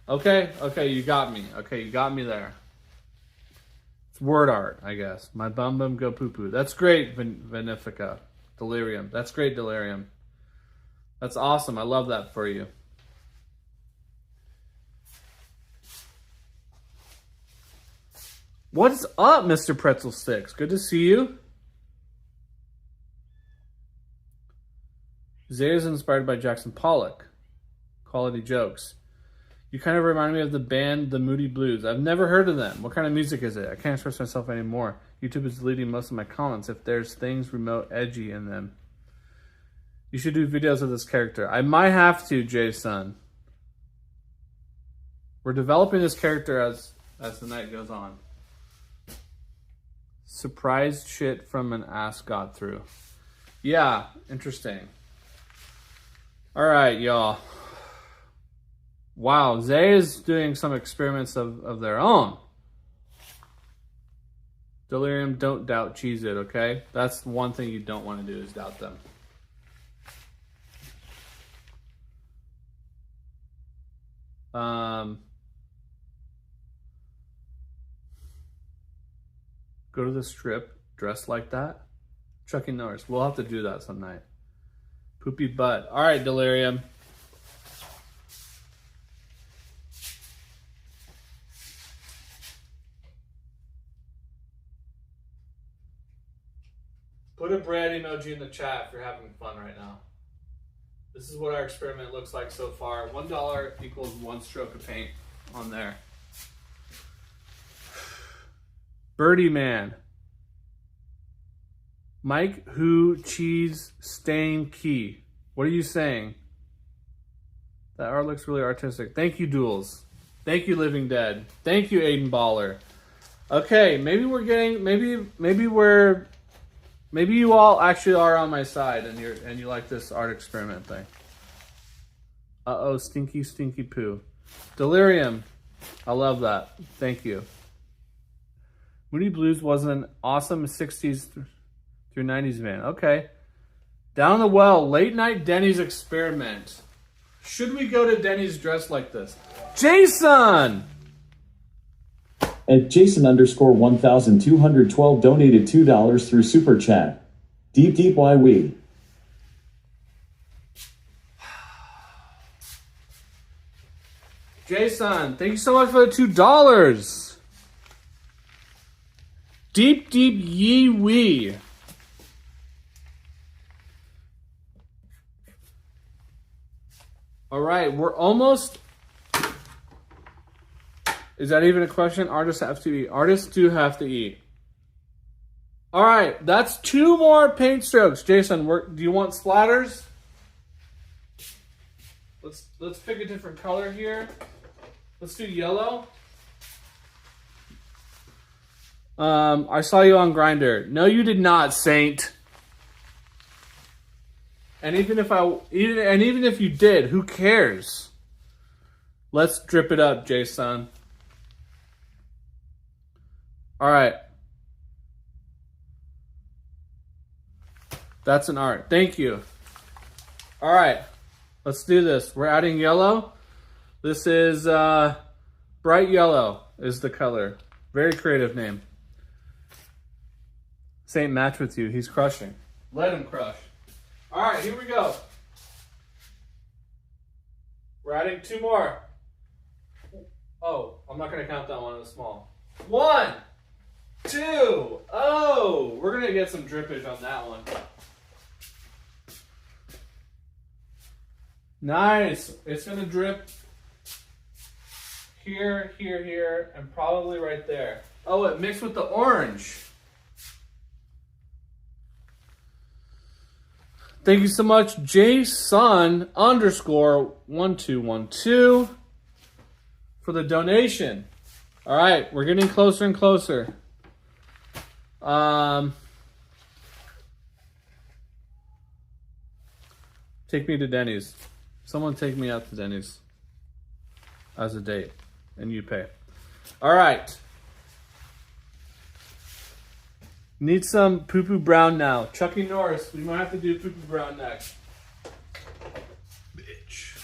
Okay, you got me. Okay, you got me there. It's word art, I guess. My bum bum go poo poo. That's great, Venefica. Delirium. That's great, Delirium. That's awesome. I love that for you. What's up, Mr. Pretzel Sticks? Good to see you. Zaya's inspired by Jackson Pollock. Quality jokes. You kind of remind me of the band The Moody Blues. I've never heard of them. What kind of music is it? I can't express myself anymore. YouTube is deleting most of my comments if there's things remote edgy in them. You should do videos of this character. I might have to, Jason. We're developing this character as the night goes on. Surprised shit from an ass got through. Yeah, interesting. Alright, y'all. Wow, Zay is doing some experiments of their own. Delirium, don't doubt Cheez-It, okay? That's one thing you don't want to do is doubt them. Go to the strip dressed like that. Chucky Norris. We'll have to do that some night. Poopy butt. All right, Delirium. Put a bread emoji in the chat if you're having fun right now. This is what our experiment looks like so far. $1 equals 1 stroke of paint on there. Birdie Man. Mike Who Cheese Stain Key. What are you saying? That art looks really artistic. Thank you, Duels. Thank you, Living Dead. Thank you, Aiden Baller. Okay, maybe we're getting maybe you all actually are on my side and you like this art experiment thing. Uh-oh, stinky, stinky poo. Delirium. I love that. Thank you. Moody Blues was an awesome 60s through 90s band. Okay. Down the Well, Late Night Denny's Experiment. Should we go to Denny's dressed like this? Jason! At Jason_1212 donated $2 through Super Chat. Deep why we. Jason, thank you so much for the $2. Deep yee wee. All right, we're almost. Is that even a question? Artists have to eat. Artists do have to eat. All right, that's 2 more paint strokes. Jason, do you want splatters? Let's pick a different color here. Let's do yellow. I saw you on Grindr. No, you did not, Saint. And even if you did, who cares? Let's drip it up, Jason. All right. That's an art. Thank you. All right. Let's do this. We're adding yellow. This is bright yellow is the color. Very creative name. Saint match with you. He's crushing. Let him crush. All right, here we go. We're adding 2 more. Oh, I'm not going to count that one as small. 1, 2. Oh, we're going to get some drippage on that one. Nice. It's going to drip here, here, and probably right there. Oh, it mixed with the orange. Thank you so much, Jason_1212 for the donation. All right, we're getting closer and closer. Take me to Denny's. Someone take me out to Denny's as a date, and you pay. All right. Need some poo-poo brown now. Chucky Norris, we might have to do poo-poo brown next. Bitch.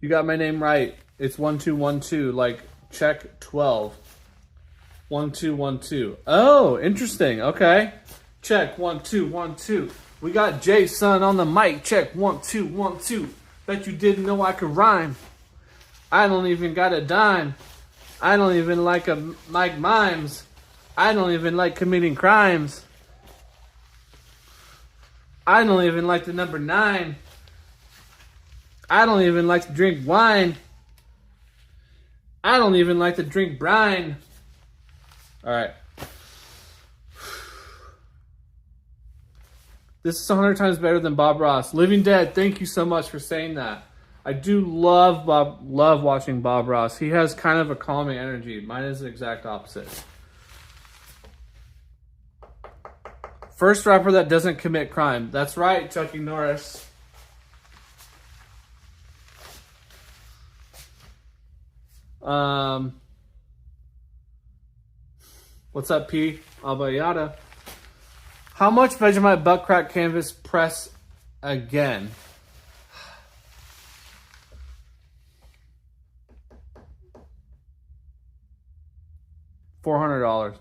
You got my name right. It's 1212, like check 12. 1212. Oh, interesting. Okay. Check 1212. We got Jason on the mic. Check 1212. Bet you didn't know I could rhyme. I don't even got a dime. I don't even like mimes. I don't even like committing crimes. I don't even like the number 9. I don't even like to drink wine. I don't even like to drink brine. All right. This is 100 times better than Bob Ross. Living Dead, thank you so much for saying that. I do love watching Bob Ross. He has kind of a calming energy. Mine is the exact opposite. First rapper that doesn't commit crime. That's right, Chucky Norris. What's up, P? Albayada. How much Vegemite butt crack canvas press again? $400.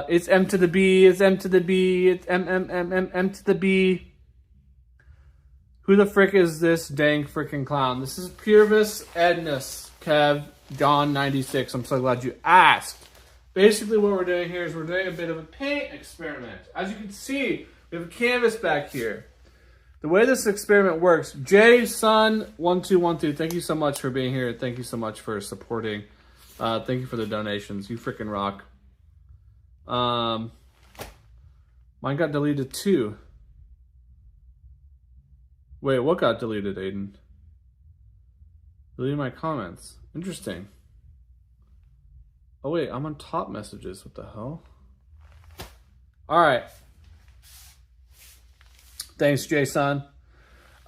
It's M to the B, it's M to the B, it's M to the B. Who the frick is this dang freaking clown? This is Purvis Ednus, Kev, John96. I'm so glad you asked. Basically what we're doing here is we're doing a bit of a paint experiment. As you can see, we have a canvas back here. The way this experiment works, Jason1212, thank you so much for being here. Thank you so much for supporting. Thank you for the donations. You freaking rock. Mine got deleted too. Wait, what got deleted, Aiden? Deleted my comments. Interesting. Oh wait, I'm on top messages. What the hell? Alright. Thanks, Jason.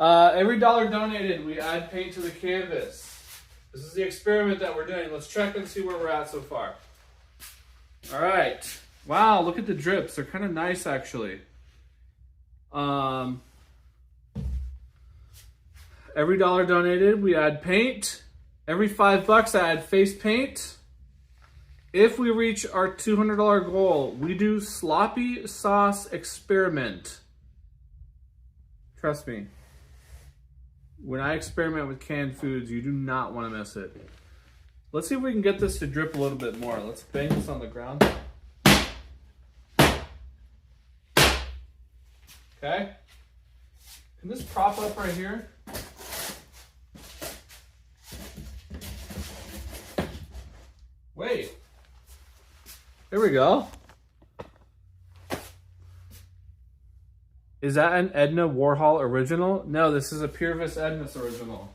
Every dollar donated, we add paint to the canvas. This is the experiment that we're doing. Let's check and see where we're at so far. Alright. Wow, look at the drips. They're kind of nice, actually. Every dollar donated, we add paint. Every $5, I add face paint. If we reach our $200 goal, we do sloppy sauce experiment. Trust me. When I experiment with canned foods, you do not want to miss it. Let's see if we can get this to drip a little bit more. Let's bang this on the ground. Okay. Can this prop up right here? Wait. There we go. Is that an Edna Warhol original? No, this is a Purvis Edna's original.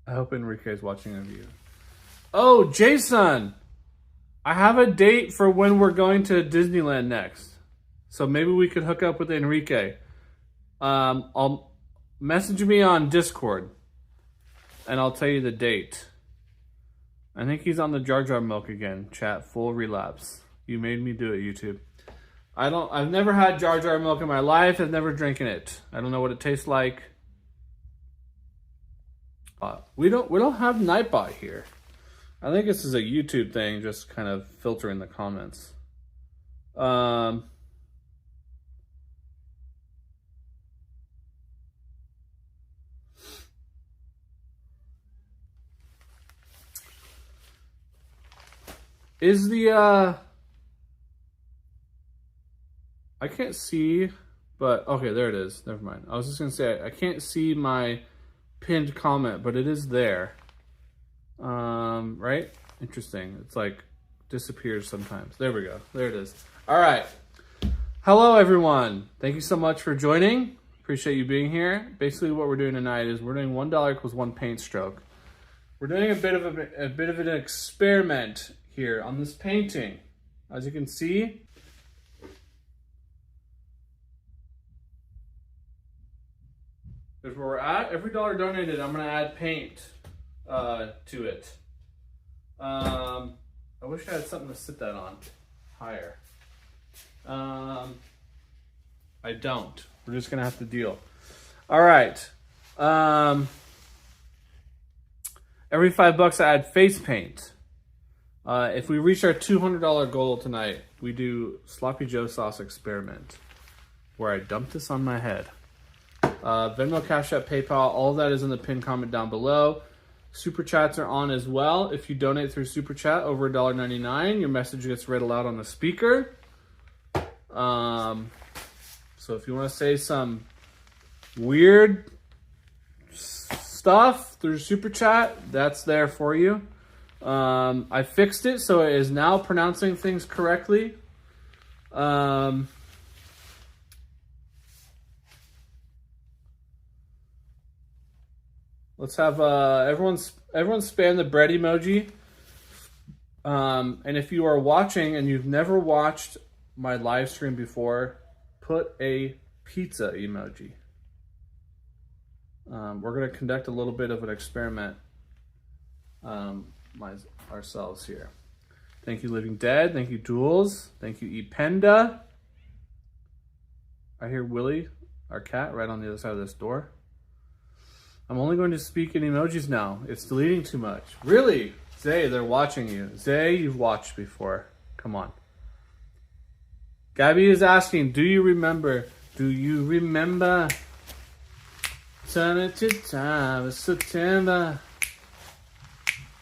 I hope Enrique is watching a view. Oh, Jason! I have a date for when we're going to Disneyland next. So maybe we could hook up with Enrique. I'll message me on Discord. And I'll tell you the date. I think he's on the Jar Jar milk again. Chat, full relapse. You made me do it, YouTube. I've never had Jar Jar milk in my life. I've never drinking it. I don't know what it tastes like. We don't have Nightbot here. I think this is a YouTube thing, just kind of filtering the comments. Is the I can't see, but okay, there it is. Never mind. I was just gonna say I can't see my pinned comment, but it is there. Right? Interesting. It's like disappears sometimes. There we go. There it is. All right. Hello, everyone. Thank you so much for joining. Appreciate you being here. Basically, what we're doing tonight is we're doing $1 equals 1 paint stroke. We're doing a bit of an experiment here on this painting. As you can see, here's where we're at. Every dollar donated, I'm gonna add paint to it. I wish I had something to sit that on higher. I don't. We're just gonna have to deal. All right. Every $5, I add face paint. If we reach our $200 goal tonight, we do Sloppy Joe sauce experiment, where I dump this on my head. Venmo, Cash App, PayPal, all of that is in the pinned comment down below. Super chats are on as well. If you donate through Super Chat over $1.99, your message gets read aloud on the speaker. So if you want to say some weird stuff through Super Chat, that's there for you. I fixed it, so it is now pronouncing things correctly. Let's have everyone spam the bread emoji. And if you are watching and you've never watched my live stream before, put a pizza emoji. We're going to conduct a little bit of an experiment ourselves here. Thank you, Living Dead. Thank you, Jules. Thank you, Ependa. I hear Willie, our cat, right on the other side of this door. I'm only going to speak in emojis now. It's deleting too much. Really? Zay, they're watching you. Zay, you've watched before. Come on. Gabby is asking, do you remember? Turn it to time, it's September.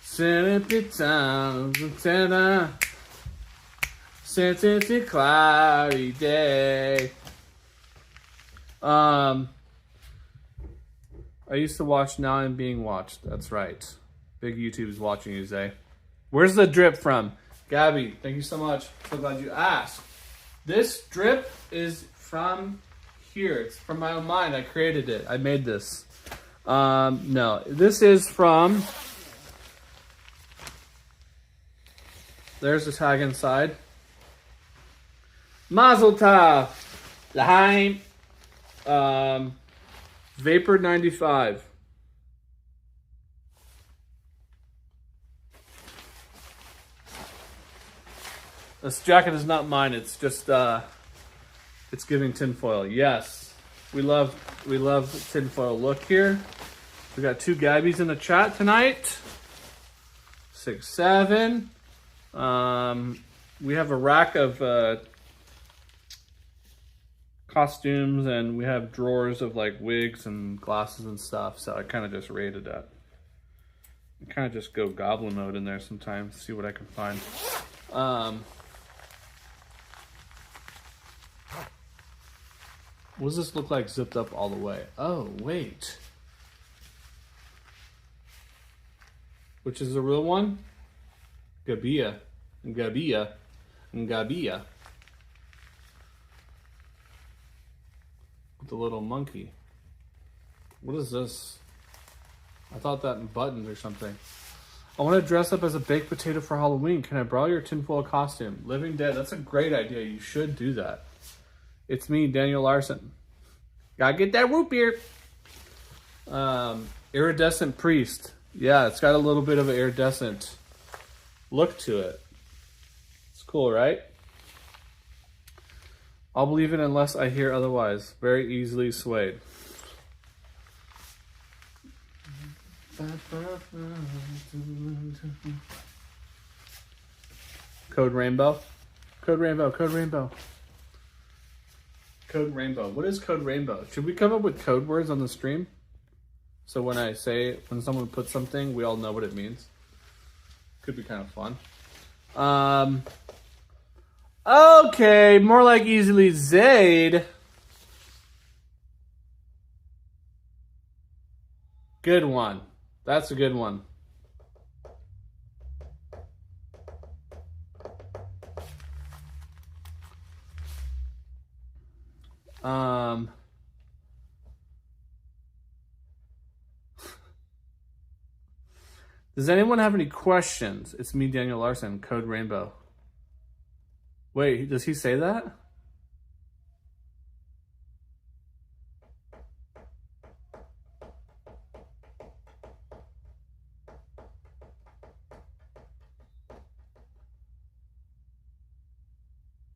Set it down, September. Set it to cloudy day. I used to watch, now I'm being watched. That's right. Big YouTube is watching you, Zay. Where's the drip from? Gabby, thank you so much. So glad you asked. This drip is from here. It's from my own mind. I created it. I made this. No, this is from There's the tag inside. Mazel tov. L'chaim. Vapor 95. This jacket is not mine. It's just it's giving tinfoil. Yes, we love tinfoil look here. We got 2 Gabbies in the chat tonight. 6, 7. We have a rack of costumes, and we have drawers of like wigs and glasses and stuff. So I kind of just raided that. I kind of just go goblin mode in there sometimes, see what I can find. What does this look like zipped up all the way? Oh, wait. Which is the real one? Gabia. Gabia. Gabia. With the little monkey. What is this? I thought that in buttons or something. I want to dress up as a baked potato for Halloween. Can I borrow your tinfoil costume? Living Dead. That's a great idea. You should do that. It's me, Daniel Larson. Gotta get that root beer. Iridescent Priest. Yeah, it's got a little bit of an iridescent look to it. It's cool, right? I'll believe it unless I hear otherwise. Very easily swayed. Code Rainbow. Code Rainbow. Code Rainbow. Code Rainbow. What is Code Rainbow? Should we come up with code words on the stream? So when someone puts something, we all know what it means. Could be kind of fun. Okay, more like easily Zaid. Good one. That's a good one. Does anyone have any questions? It's me, Daniel Larson, Code Rainbow. Wait, does he say that?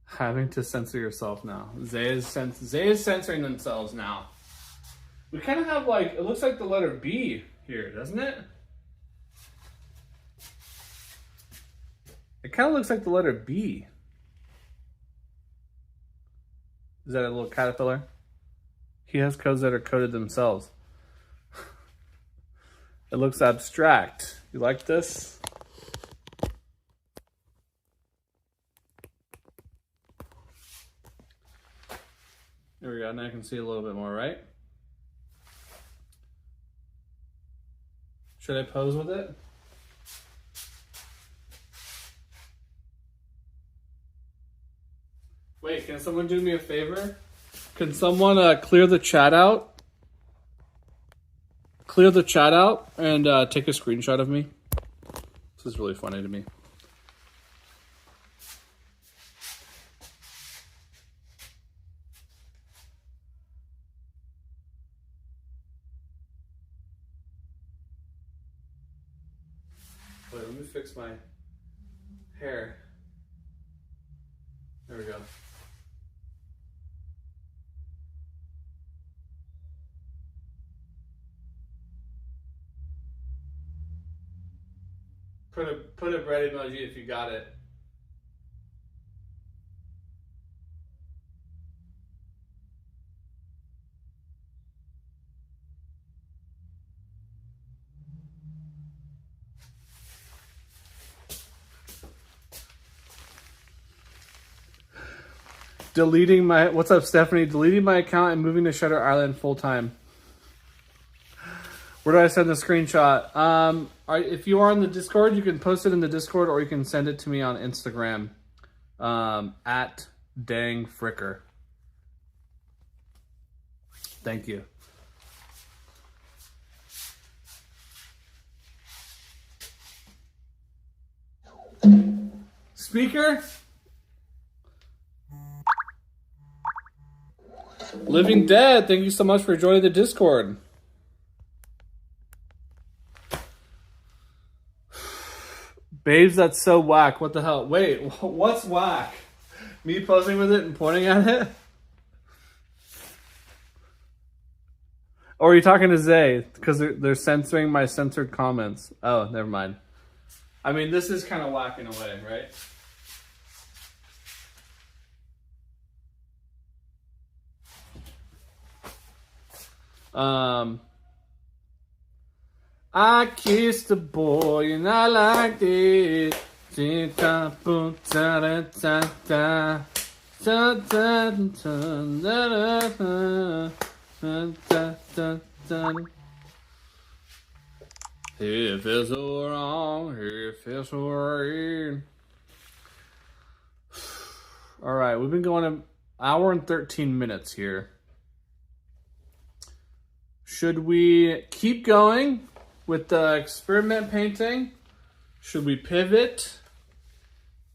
Having to censor yourself now. Zay is censoring themselves now. We kind of have like, it looks like the letter B here, doesn't it? It kind of looks like the letter B. Is that a little caterpillar? He has codes that are coded themselves. It looks abstract. You like this? There we go. Now I can see a little bit more, right? Should I pose with it? Wait, can someone do me a favor? Can someone clear the chat out? Clear the chat out and take a screenshot of me. This is really funny to me. Wait, let me fix my hair. There we go. Put a bread emoji if you got it. Deleting my, what's up, Stephanie? Deleting my account and moving to Shutter Island full time. Where do I send the screenshot? If you are on the Discord, you can post it in the Discord, or you can send it to me on Instagram at dangfricker. Thank you. speaker? Living Dead, thank you so much for joining the Discord. Babes, that's so whack. What the hell? Wait, what's whack? Me posing with it and pointing at it? Or are you talking to Zay? Because they're censoring my censored comments. Oh, never mind. I mean, this is kind of whack in a way, right? I kissed a boy and I liked it. It feels so wrong, it feels so right. Alright, we've been going an hour and 13 minutes here. Should we keep going with the experiment painting? Should we pivot?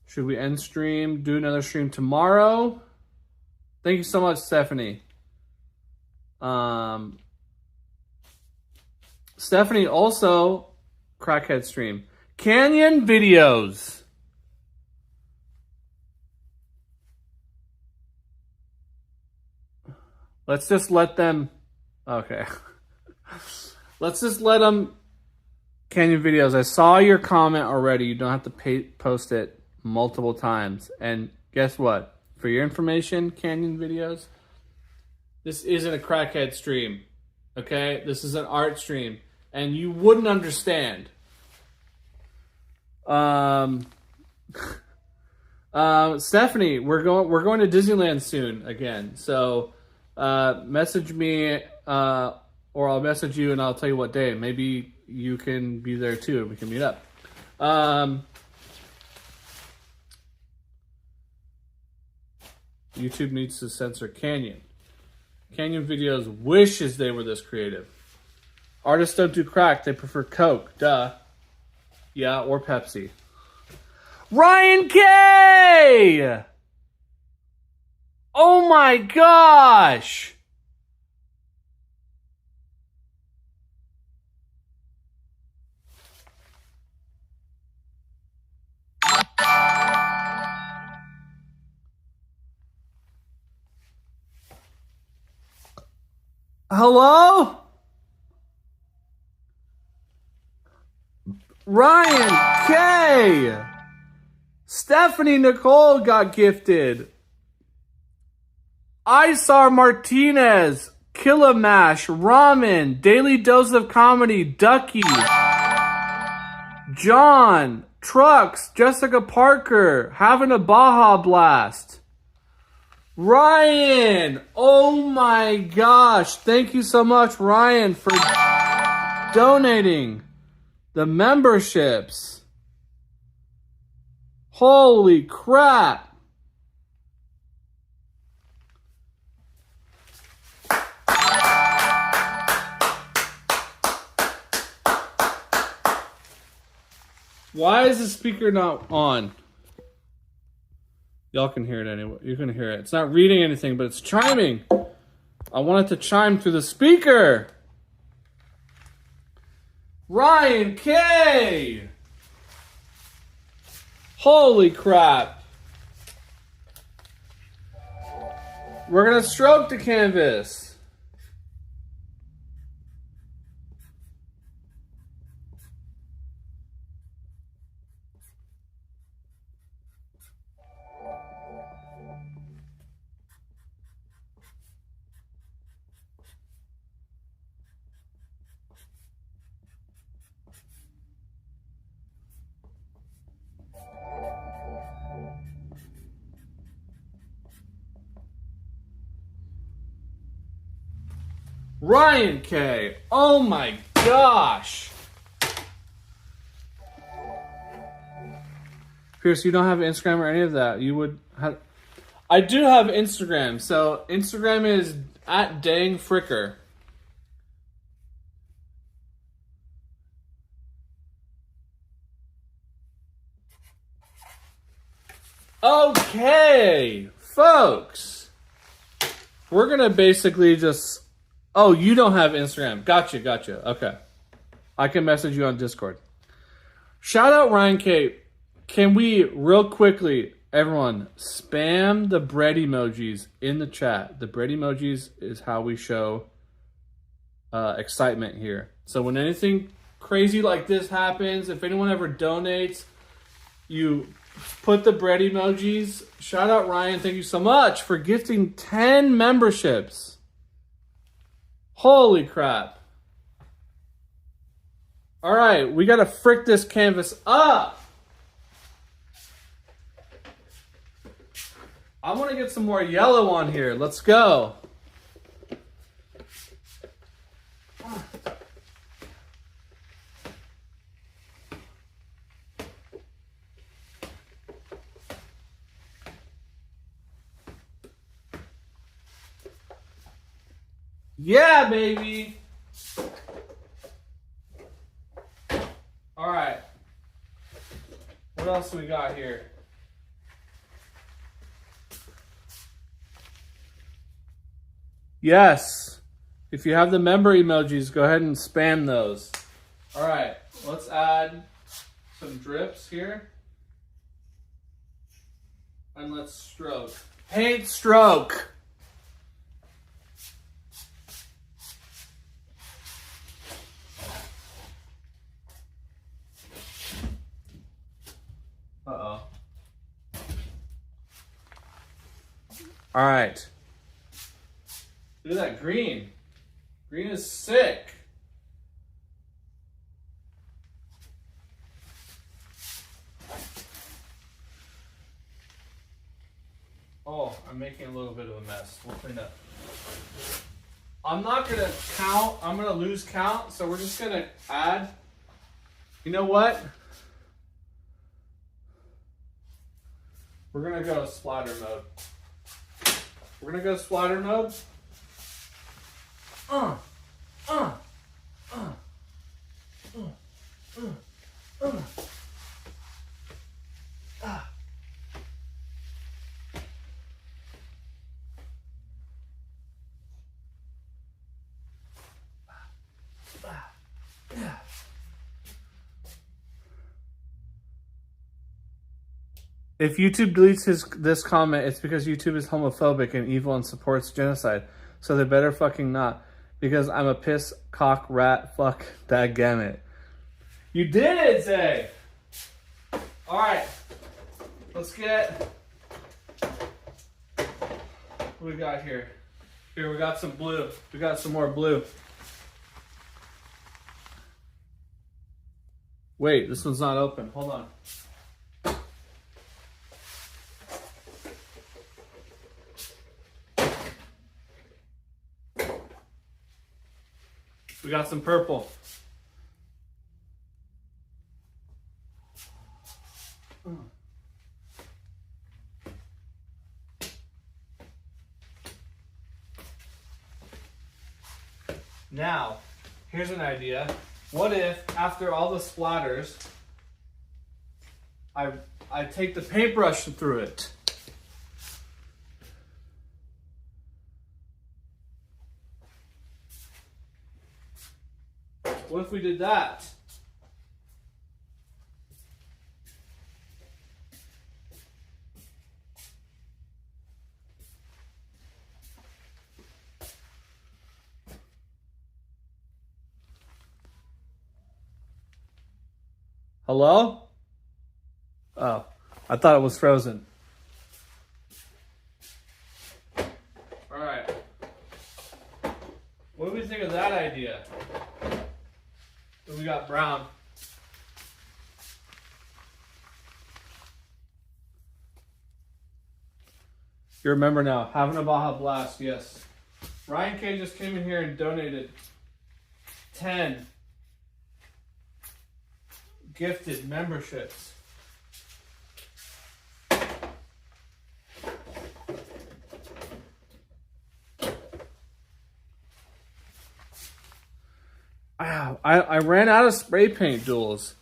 Should we end stream, do another stream tomorrow? Thank you so much, Stephanie. Stephanie also, crackhead stream. Canyon videos. Let's just let them, okay. Let's just let them, Canyon videos. I saw your comment already. You don't have to post it multiple times. And guess what? For your information, Canyon videos, this isn't a crackhead stream. Okay? This is an art stream. And you wouldn't understand. Stephanie, we're going to Disneyland soon again. So message me or I'll message you and I'll tell you what day. Maybe you can be there too and we can meet up. YouTube needs to censor Canyon. Canyon videos wishes they were this creative. Artists don't do crack, they prefer Coke. Duh. Yeah, or Pepsi. Ryan K! Oh my gosh! Hello? Ryan K! Stephanie Nicole got gifted. Isar Martinez, Killamash, Ramen, Daily Dose of Comedy, Ducky, John, Trucks, Jessica Parker, having a Baja Blast. Ryan, oh my gosh, thank you so much, Ryan, for donating the memberships. Holy crap. Why is the speaker not on? Y'all can hear it anyway. You can hear it. It's not reading anything, but it's chiming. I want it to chime through the speaker. Ryan K! Holy crap. We're gonna stroke the canvas. Ryan K. Oh my gosh. Pierce, you don't have Instagram or any of that. You would have... I do have Instagram. So Instagram is at Dang Fricker. Okay, folks. We're going to basically just... Oh, you don't have Instagram. Gotcha. Okay. I can message you on Discord. Shout out Ryan K. Can we, real quickly, everyone, spam the bread emojis in the chat. The bread emojis is how we show excitement here. So when anything crazy like this happens, if anyone ever donates, you put the bread emojis. Shout out Ryan. Thank you so much for gifting 10 memberships. Holy crap. All right, we got to frick this canvas up. I want to get some more yellow on here. Let's go. Yeah, baby. All right. What else we got here? Yes. If you have the member emojis, go ahead and spam those. All right. Let's add some drips here. And let's stroke. Paint stroke. Uh-oh. All right. Look at that green. Green is sick. Oh, I'm making a little bit of a mess. We'll clean up. I'm not going to count. I'm going to lose count. So we're just going to add. You know what? We're going to go splatter mode. We're going to go splatter mode. If YouTube deletes this comment, it's because YouTube is homophobic and evil and supports genocide. So they better fucking not. Because I'm a piss, cock, rat, fuck, dadgummit. You did it, Zay! Alright. Let's get... What we got here? Here, we got some blue. We got some more blue. Wait, this one's not open. Hold on. We got some purple. Now, here's an idea. What if, after all the splatters, I take the paintbrush through it? What if we did that? Hello? Oh, I thought it was frozen. All right. What do we think of that idea? We got brown. You remember now. Having a Baja Blast, yes. Ryan K just came in here and donated 10 gifted memberships. I ran out of spray paint duels.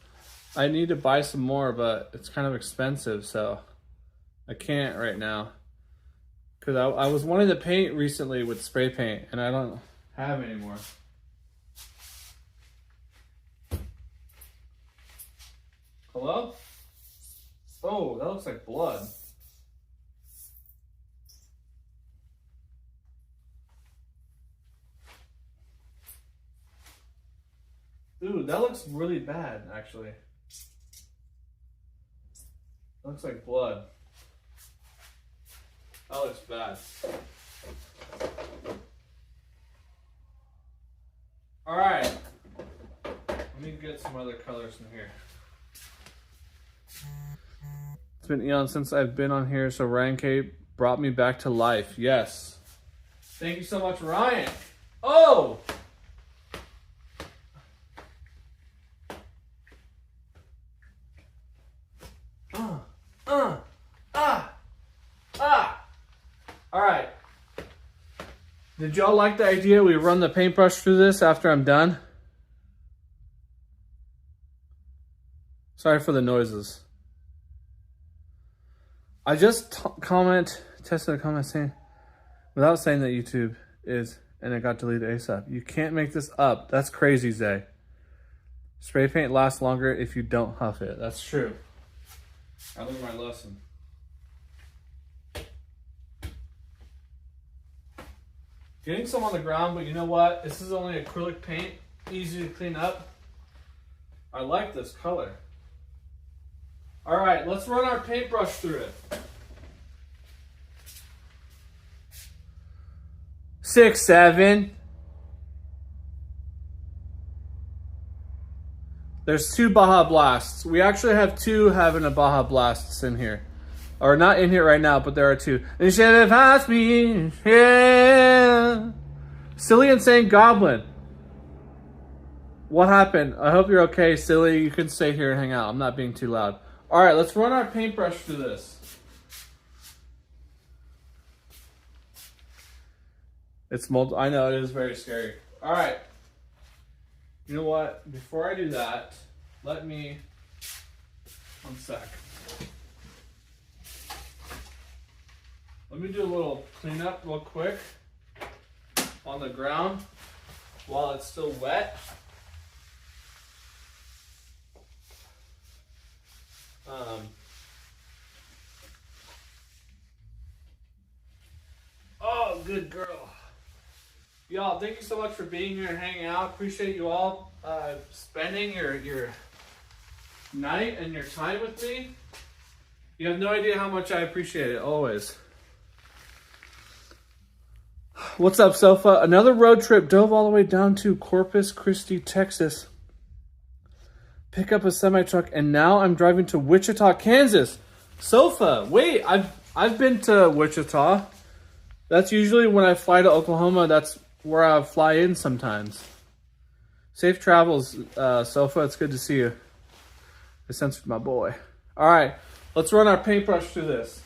I need to buy some more, but it's kind of expensive, so I can't right now. Because I was wanting to paint recently with spray paint, and I don't have anymore. Hello? Oh, that looks like blood. Dude, that looks really bad, actually. That looks like blood. That looks bad. Alright. Let me get some other colors in here. It's been eons since I've been on here, so Ryan K brought me back to life. Yes. Thank you so much, Ryan. Oh! Alright. Did y'all like the idea we run the paintbrush through this after I'm done? Sorry for the noises. I just tested a comment saying, without saying that YouTube is, and it got deleted ASAP. You can't make this up. That's crazy, Zay. Spray paint lasts longer if you don't huff it. That's true. I learned my lesson. Getting some on the ground, but you know what? This is only acrylic paint. Easy to clean up. I like this color. Alright, let's run our paintbrush through it. 6, 7. There's 2 Baja Blasts. We actually have 2 having a Baja Blasts in here. Or not in here right now, but there are 2. And should have asked me, yeah. Silly Insane Goblin. What happened? I hope you're okay, Silly. You can stay here and hang out. I'm not being too loud. Alright, let's run our paintbrush through this. It's I know, it is very scary. Alright. You know what? Before I do that, let me... One sec. Let me do a little cleanup real quick on the ground while it's still wet. Oh, good girl. Y'all, thank you so much for being here and hanging out. Appreciate you all spending your night and your time with me. You have no idea how much I appreciate it, always. What's up, Sofa? Another road trip. Dove all the way down to Corpus Christi, Texas. Pick up a semi-truck, and now I'm driving to Wichita, Kansas. Sofa, wait, I've been to Wichita. That's usually when I fly to Oklahoma. That's where I fly in sometimes. Safe travels, Sofa. It's good to see you. I sense my boy. All right, let's run our paintbrush through this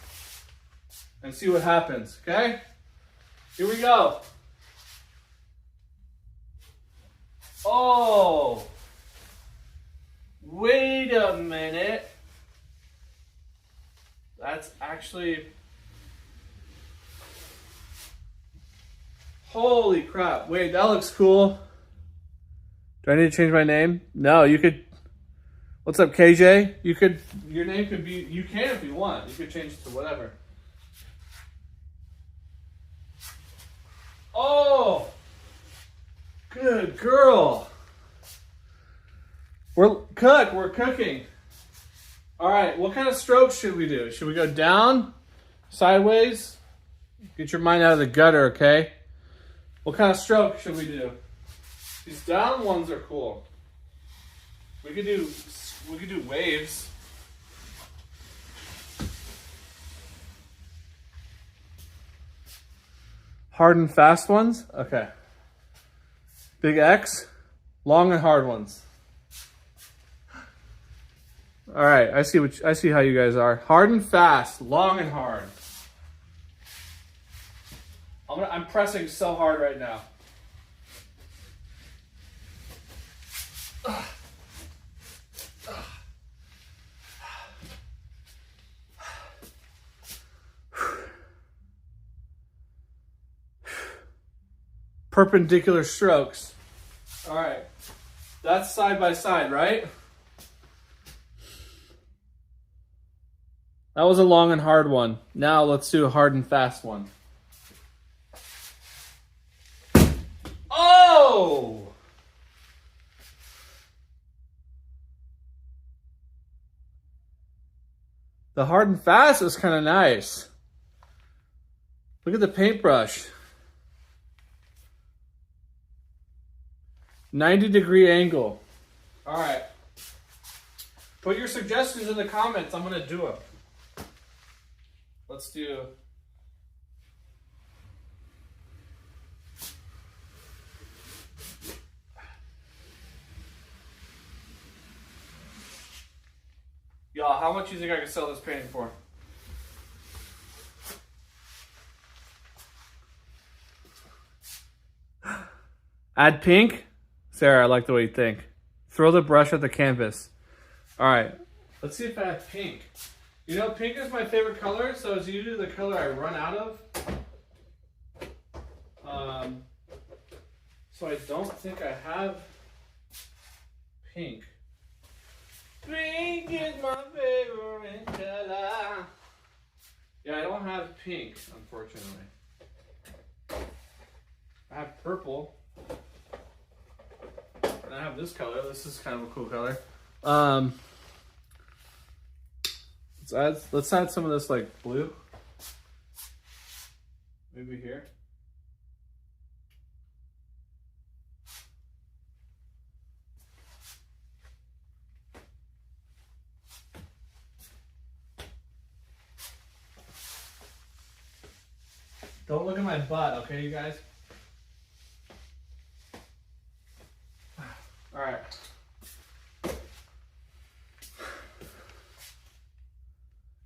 and see what happens, okay? Here we go. Oh, wait a minute. That's actually... Holy crap. Wait, that looks cool. Do I need to change my name? No, you could... What's up, KJ? You could... Your name could be... You can if you want. You could change it to whatever. Oh! Good girl. We're cooking. All right, what kind of strokes should we do? Should we go down, sideways? Get your mind out of the gutter, okay? What kind of stroke should we do? These down ones are cool. We could do waves. Hard and fast ones? Okay. Big X, long and hard ones. All right, I see how you guys are. Hard and fast, long and hard. I'm pressing so hard right now. perpendicular strokes. All right. That's side by side, right? That was a long and hard one. Now let's do a hard and fast one. Oh! The hard and fast is kind of nice. Look at the paintbrush. 90-degree angle. All right. Put your suggestions in the comments. I'm going to do them. Let's do... Y'all, how much do you think I can sell this painting for? Add pink? Sarah, I like the way you think. Throw the brush at the canvas. All right, let's see if I have pink. You know, pink is my favorite color, so it's usually the color I run out of. So I don't think I have pink. Pink is my favorite color. Yeah, I don't have pink, unfortunately. I have purple. And I have this color. This is kind of a cool color. Let's add some of this like blue. Maybe here. Don't look at my butt, okay, you guys? All right.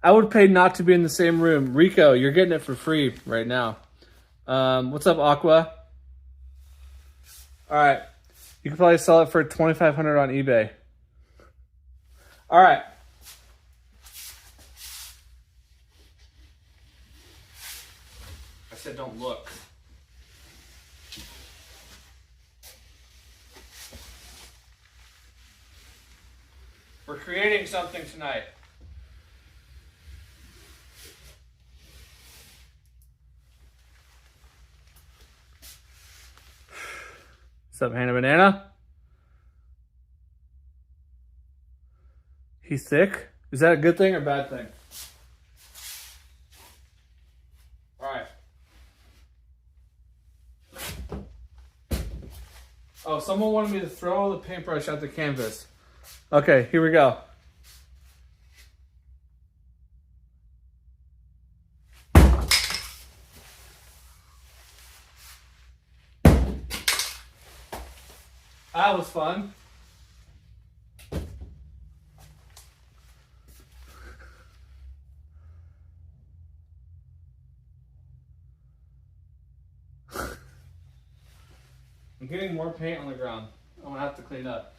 I would pay not to be in the same room. Rico, you're getting it for free right now. What's up, Aqua? All right. You can probably sell it for $2,500 on eBay. All right. I said don't look. We're creating something tonight. What's up, Hannah Banana? He's thick? Is that a good thing or bad thing? All right. Oh, someone wanted me to throw the paintbrush at the canvas. Okay, here we go. That was fun. I'm getting more paint on the ground. I'm gonna have to clean up.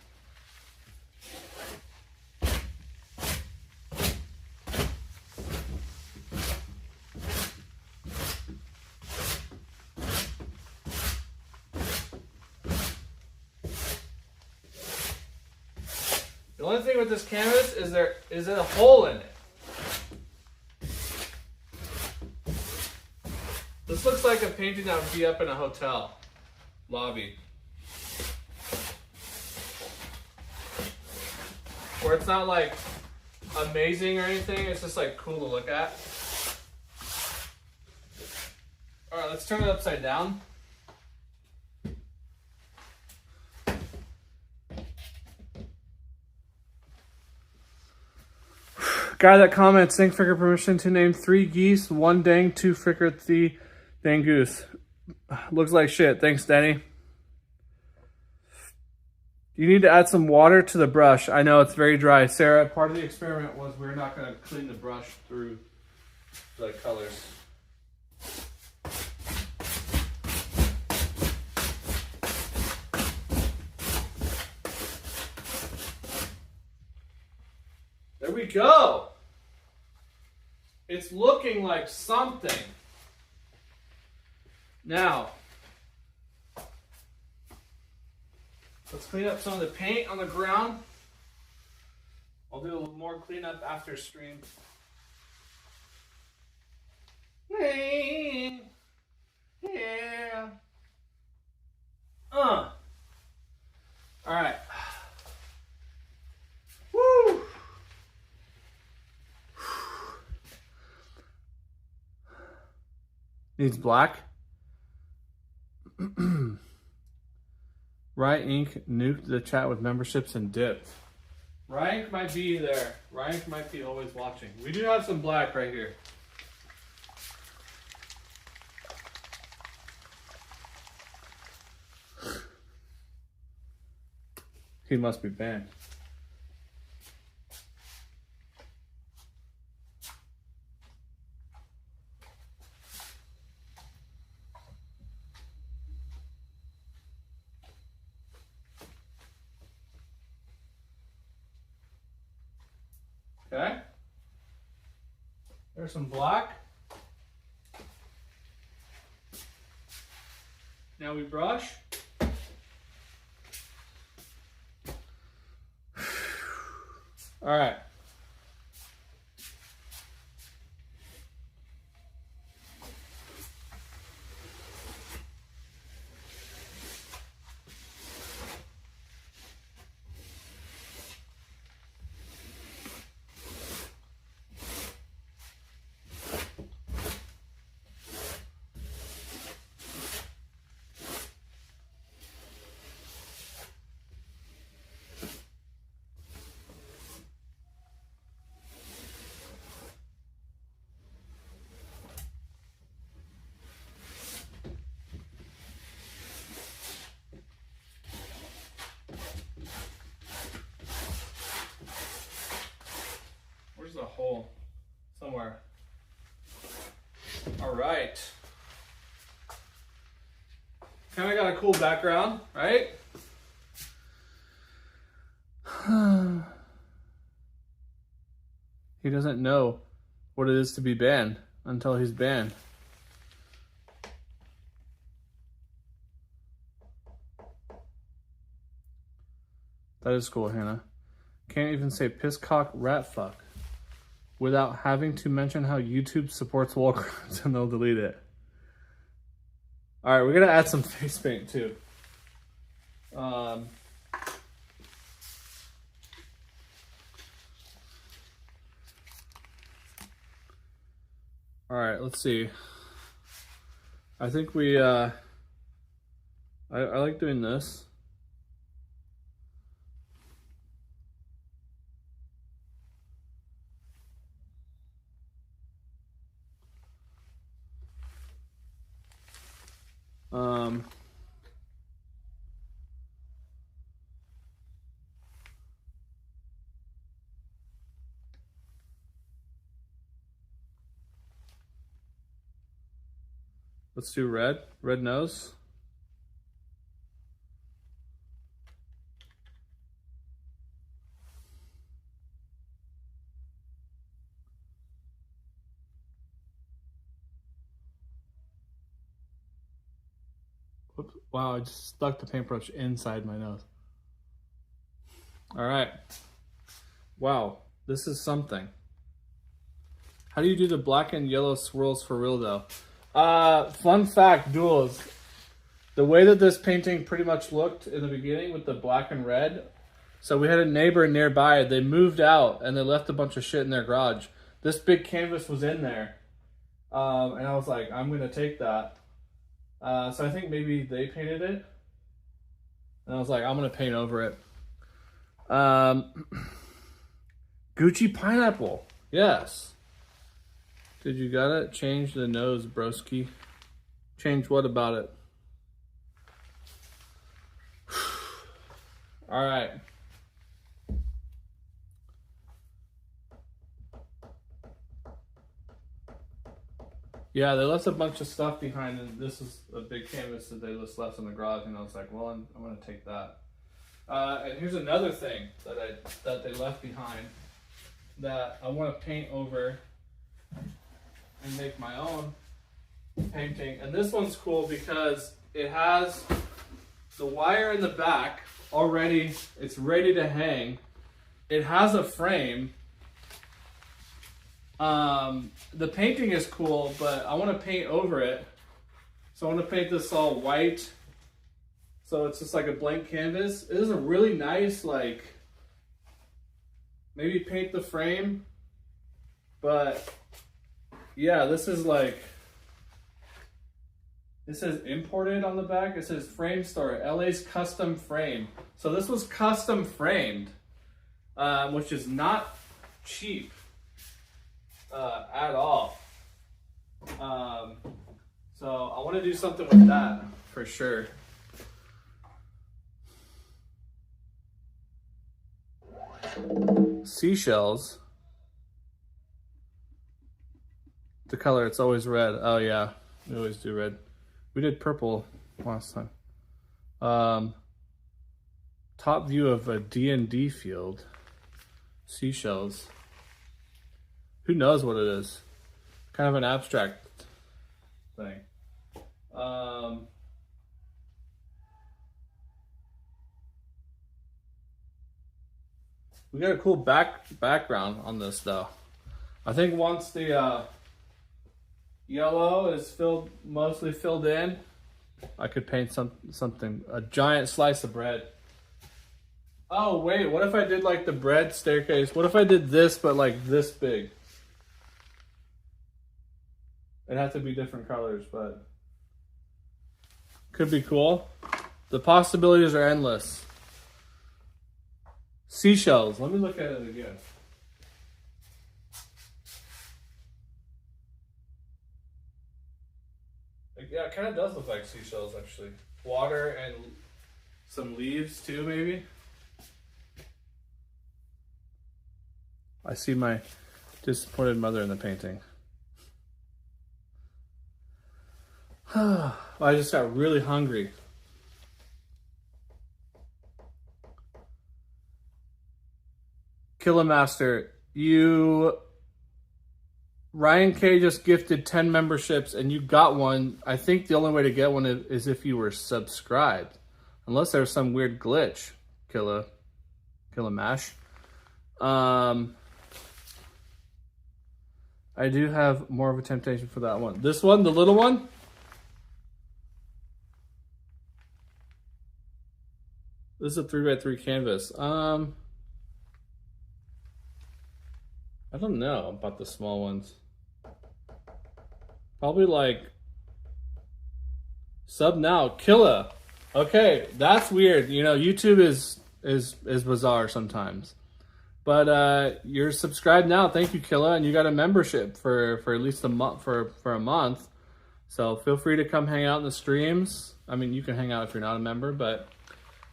The only thing with this canvas is there is a hole in it. This looks like a painting that would be up in a hotel lobby. Where it's not like amazing or anything, it's just like cool to look at. Alright, let's turn it upside down. Guy that comments, thank Fricker permission to name 3 geese, 1 dang, 2 Fricker, 3 dang goose. Looks like shit. Thanks, Denny. You need to add some water to the brush. I know it's very dry. Sarah, part of the experiment was we're not going to clean the brush through the colors. There we go. It's looking like something. Now, Let's clean up some of the paint on the ground. I'll do a little more cleanup after stream. Yeah. All right. Woo. Needs black. Riot Inc. nuked the chat with memberships and dipped. Riot might be there. Riot might be always watching. We do have some black right here. He must be banned. Okay. There's some black. Now we brush. All right. Where's the hole? Somewhere. All right. Kind of got a cool background, right? He doesn't know what it is to be banned until he's banned. That is cool, Hannah. Can't even say pisscock rat fuck without having to mention how YouTube supports war crimes and they'll delete it. All right, we're gonna add some face paint too. All right, let's see. I think we, I like doing this. Let's do red nose. Whoops. Wow, I just stuck the paintbrush inside my nose. All right. Wow, this is something. How do you do the black and yellow swirls for real though? Fun fact, Duels. The way that this painting pretty much looked in the beginning with the black and red. So we had a neighbor nearby. They moved out and they left a bunch of shit in their garage. This big canvas was in there. And I was like, I'm going to take that. So I think maybe they painted it. And I was like, I'm going to paint over it. Gucci pineapple. Yes. Did you got it? Change the nose, broski. Change what about it? All right. Yeah, they left a bunch of stuff behind, and this is a big canvas that they just left in the garage, and I was like, well, I'm going to take that. And here's another thing that they left behind that I want to paint over and make my own painting. And this one's cool because it has the wire in the back already. It's ready to hang. It has a frame. The painting is cool, but I want to paint over it. So I want to paint this all white. So it's just like a blank canvas. It is a really nice, like, maybe paint the frame. But yeah, this is like, it says imported on the back. It says frame store, LA's custom frame. So this was custom framed, which is not cheap at all. So I want to do something with that for sure. Seashells. The color, it's always red. Oh yeah, we always do red. We did purple last time. Top view of a D&D field. Seashells. Who knows what it is? Kind of an abstract thing. We got a cool background on this though. I think once the yellow is mostly filled in, I could paint something, a giant slice of bread. Oh wait, what if I did like the bread staircase? What if I did this but like this big? It'd have to be different colors, but could be cool. The possibilities are endless. Seashells. Let me look at it again. Yeah, it kind of does look like seashells, actually. Water and some leaves, too, maybe. I see my disappointed mother in the painting. I just got really hungry. Killermaster, Ryan K just gifted 10 memberships and you got one. I think the only way to get one is if you were subscribed. Unless there's some weird glitch. Killamash. I do have more of a temptation for that one. This one, the little one? This is a 3x3 canvas. I don't know about the small ones. Probably like sub now, Killa. Okay, that's weird. You know, YouTube is bizarre sometimes. But you're subscribed now. Thank you, Killa, and you got a membership for at least a month for a month. So feel free to come hang out in the streams. I mean, you can hang out if you're not a member, but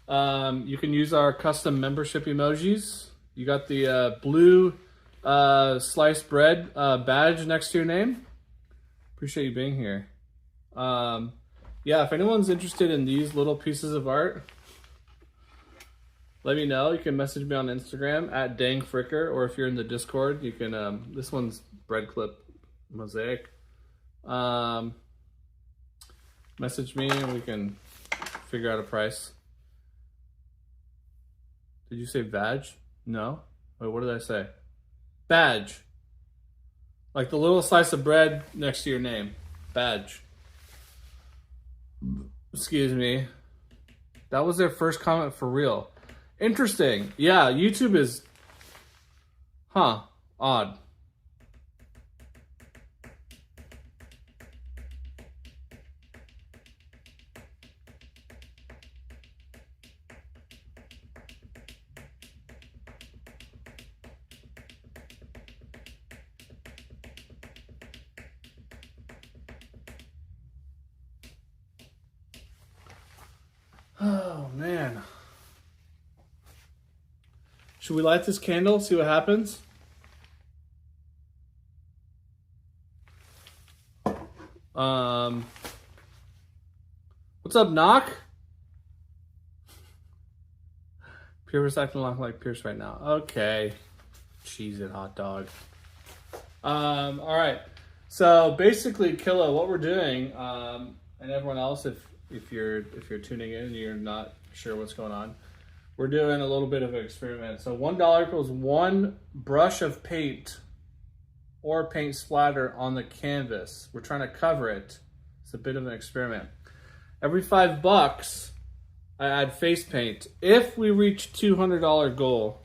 you can use our custom membership emojis. You got the blue sliced bread badge next to your name. Appreciate you being here. Yeah, if anyone's interested in these little pieces of art, let me know. You can message me on Instagram at dangfricker, or if you're in the Discord, you can, this one's bread clip mosaic. Message me and we can figure out a price. Did you say badge? No? Wait, what did I say? Badge. Like the little slice of bread next to your name. Badge. Excuse me. That was their first comment for real. Interesting. Yeah, YouTube is... odd. Oh, man. Should we light this candle, see what happens? What's up, Knock? Pierce acting like Pierce right now. Okay. Cheese it, hot dog. All right. So basically, Killa, what we're doing, and everyone else, if you're tuning in and you're not sure what's going on, we're doing a little bit of an experiment. So $1 equals one brush of paint or paint splatter on the canvas. We're trying to cover it. It's a bit of an experiment. Every $5, I add face paint. If we reach $200 goal,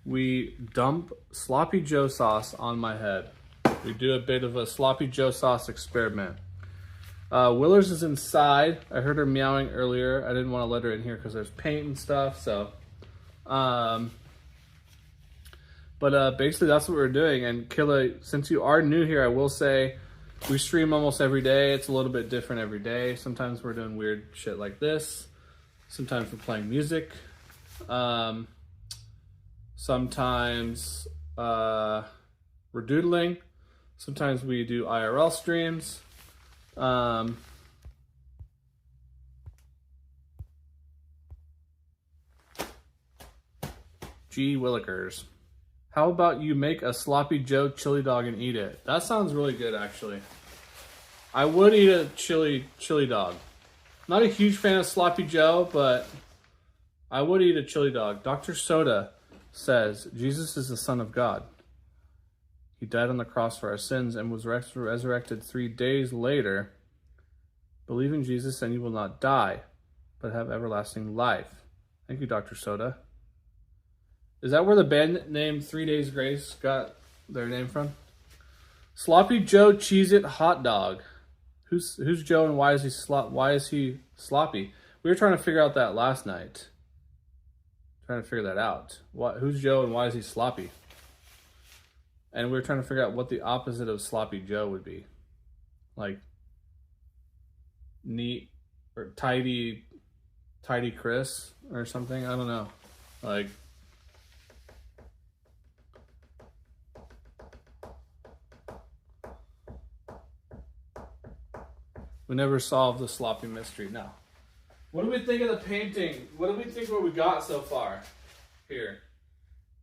we dump Sloppy Joe sauce on my head. We do a bit of a Sloppy Joe sauce experiment. Willers is inside. I heard her meowing earlier. I didn't want to let her in here because there's paint and stuff. So, basically that's what we're doing. And Killa, since you are new here, I will say we stream almost every day. It's a little bit different every day. Sometimes we're doing weird shit like this. Sometimes we're playing music. Sometimes we're doodling. Sometimes we do IRL streams. Gee Willikers. How about you make a Sloppy Joe chili dog and eat it? That sounds really good, actually. I would eat a chili dog. Not a huge fan of Sloppy Joe, but I would eat a chili dog. Dr. Soda says, Jesus is the Son of God. He died on the cross for our sins and was resurrected 3 days later. Believe in Jesus and you will not die, but have everlasting life. Thank you, Dr. Soda. Is that where the band name 3 Days Grace got their name from? Sloppy Joe Cheez-It hot dog. Who's Joe and why is he sloppy? We were trying to figure out that last night. Trying to figure that out. Who's Joe and why is he sloppy? And we were trying to figure out what the opposite of Sloppy Joe would be. Like neat or tidy Chris or something. I don't know. Like we never solved the sloppy mystery. No. What do we think of the painting? What do we think what we got so far? Here.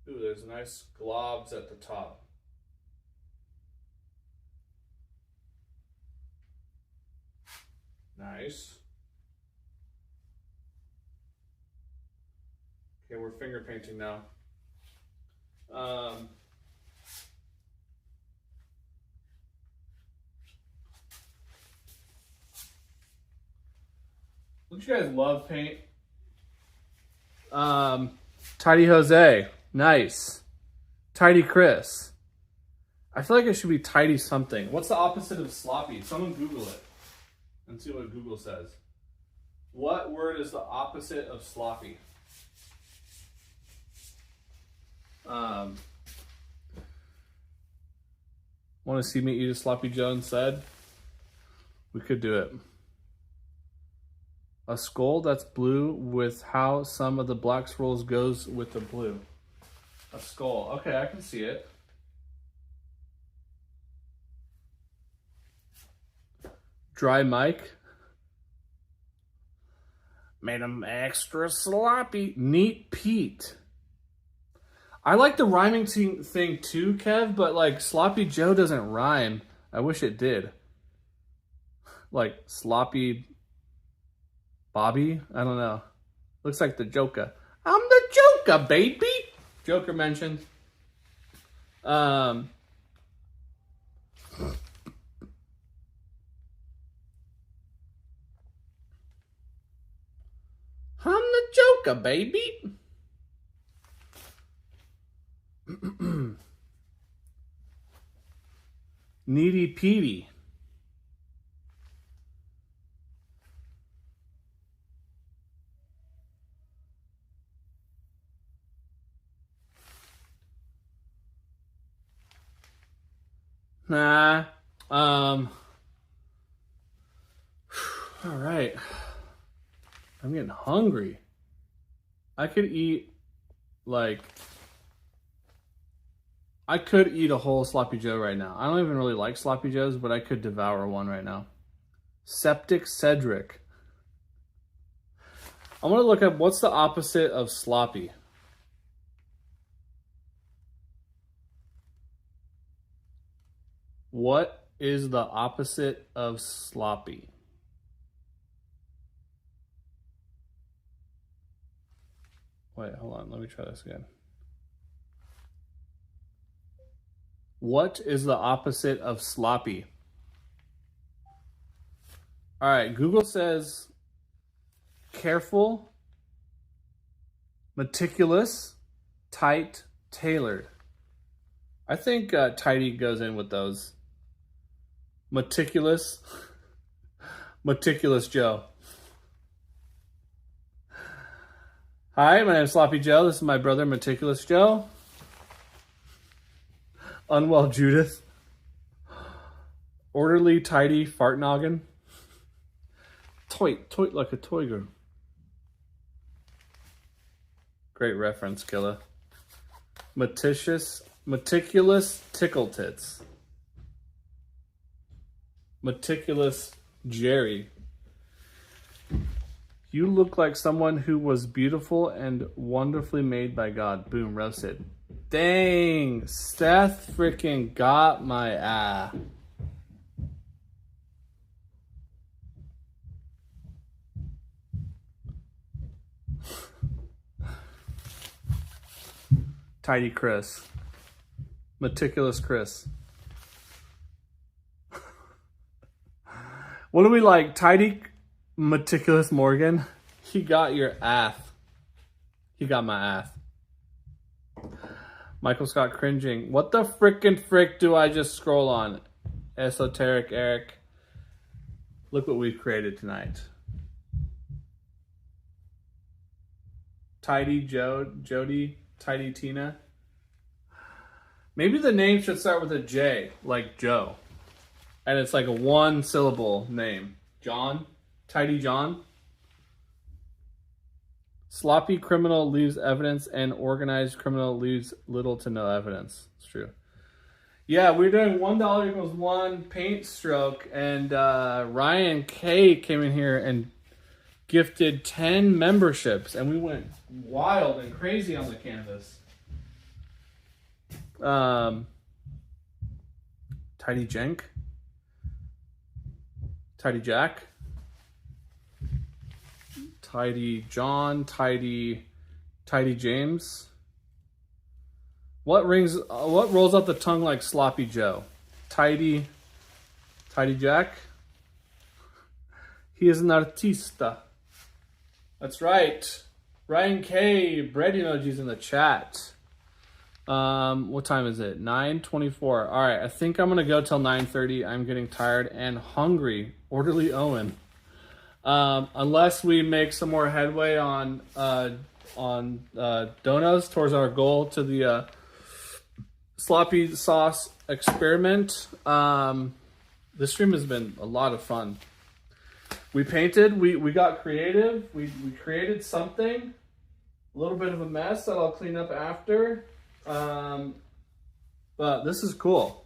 Ooh, there's nice globs at the top. Nice. Okay, we're finger painting now. Don't you guys love paint? Tidy Jose. Nice. Tidy Chris. I feel like it should be tidy something. What's the opposite of sloppy? Someone Google it and see what Google says. What word is the opposite of sloppy? Want to see me eat a Sloppy Joe instead? We could do it. A skull that's blue with how some of the black swirls goes with the blue. A skull. Okay, I can see it. Dry Mike. Made him extra sloppy. Neat Pete. I like the rhyming thing too, Kev, but like Sloppy Joe doesn't rhyme. I wish it did. Like Sloppy Bobby? I don't know. Looks like the Joker. I'm the Joker, baby! Joker mentioned. I'm the Joker, baby! Needy Petey. Nah. All right. I'm getting hungry. I could eat I could eat a whole Sloppy Joe right now. I don't even really like Sloppy Joes, but I could devour one right now. Septic Cedric. I want to look up what's the opposite of sloppy. What is the opposite of sloppy? Wait, hold on. Let me try this again. What is the opposite of sloppy? All right, Google says careful, meticulous, tight, tailored. I think tidy goes in with those. Meticulous. Meticulous Joe. Hi, my name is Sloppy Joe. This is my brother, Meticulous Joe. Unwell Judith. Orderly, tidy, fart noggin. Toit like a toy girl. Great reference, Killa. Meticulous, tickle tits. Meticulous Jerry. You look like someone who was beautiful and wonderfully made by God. Boom, roasted. Dang, Seth freaking got my ass. Tidy Chris. Meticulous Chris. What do we like? Tidy Meticulous Morgan? He got your ass. He got my ass. Michael Scott cringing. What the frickin' frick do I just scroll on? Esoteric Eric. Look what we've created tonight. Tidy Jody. Tidy Tina. Maybe the name should start with a J, like Joe. And it's like a one syllable name. John. Tidy John. Sloppy criminal leaves evidence and organized criminal leaves little to no evidence. It's true. Yeah, we're doing $1 equals 1 paint stroke. And Ryan K came in here and gifted 10 memberships. And we went wild and crazy on the canvas. Tidy Jenk. Tidy Jack. Tidy John. Tidy James. What rolls out the tongue like Sloppy Joe? Tidy Jack. He is an artista. That's right. Ryan K. Bread emojis in the chat. What time is it? 9:24. All right, I think I'm gonna go till 9:30. I'm getting tired and hungry. Orderly Owen. Unless we make some more headway on donuts towards our goal to the sloppy sauce experiment. This stream has been a lot of fun. We painted. We got creative. We created something. A little bit of a mess that I'll clean up after. But this is cool.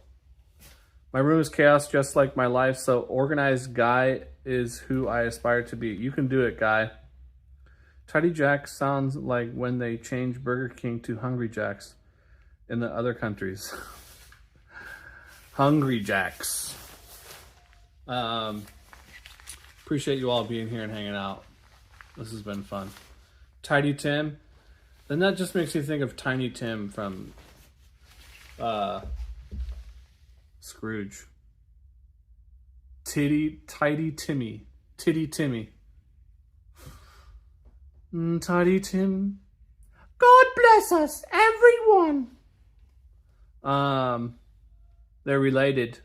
My room is chaos just like my life, so organized guy is who I aspire to be. You can do it, guy. Tidy Jack sounds like when they changed Burger King to Hungry Jacks in the other countries. Hungry Jacks. Appreciate you all being here and hanging out. This has been fun. Tidy Tim. Then that just makes me think of Tiny Tim from Scrooge. Tidy Timmy. Tidy Tim. God bless us, everyone. They're related.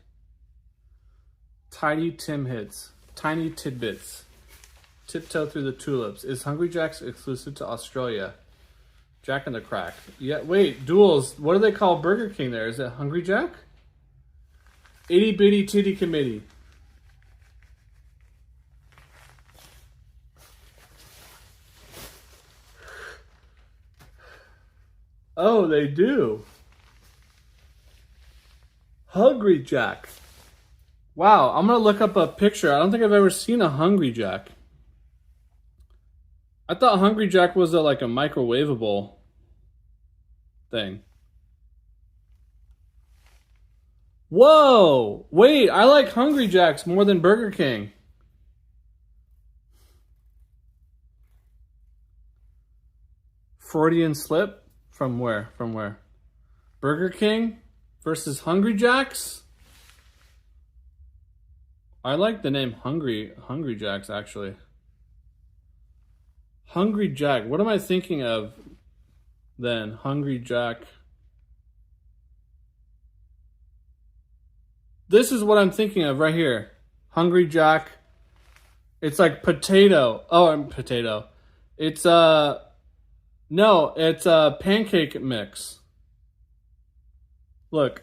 Tidy Tim hits. Tiny tidbits. Tiptoe through the tulips. Is Hungry Jack's exclusive to Australia? Jack in the Crack. Yeah, wait, duels. What do they call Burger King there? Is it Hungry Jack? Itty Bitty Titty Committee. Oh, they do. Hungry Jack. Wow, I'm going to look up a picture. I don't think I've ever seen a Hungry Jack. I thought Hungry Jack was like a microwavable thing. Whoa! Wait, I like Hungry Jacks more than Burger King. Freudian slip? From where? From where? Burger King versus Hungry Jacks? I like the name Hungry Jacks, actually. Hungry Jack. What am I thinking of then? Hungry Jack. This is what I'm thinking of right here. Hungry Jack. It's like potato. Oh, potato. It's no, it's a pancake mix. Look.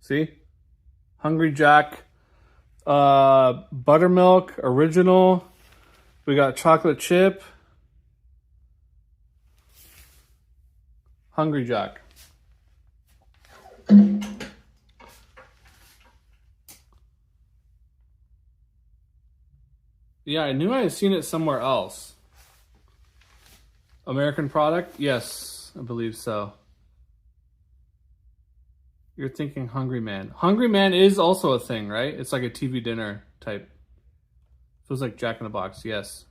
See? Hungry Jack. Buttermilk, original. We got chocolate chip. Hungry Jack. Yeah, I knew I had seen it somewhere else. American product? Yes, I believe so. You're thinking Hungry Man. Hungry Man is also a thing, right? It's like a TV dinner type. Feels like Jack in the Box, yes.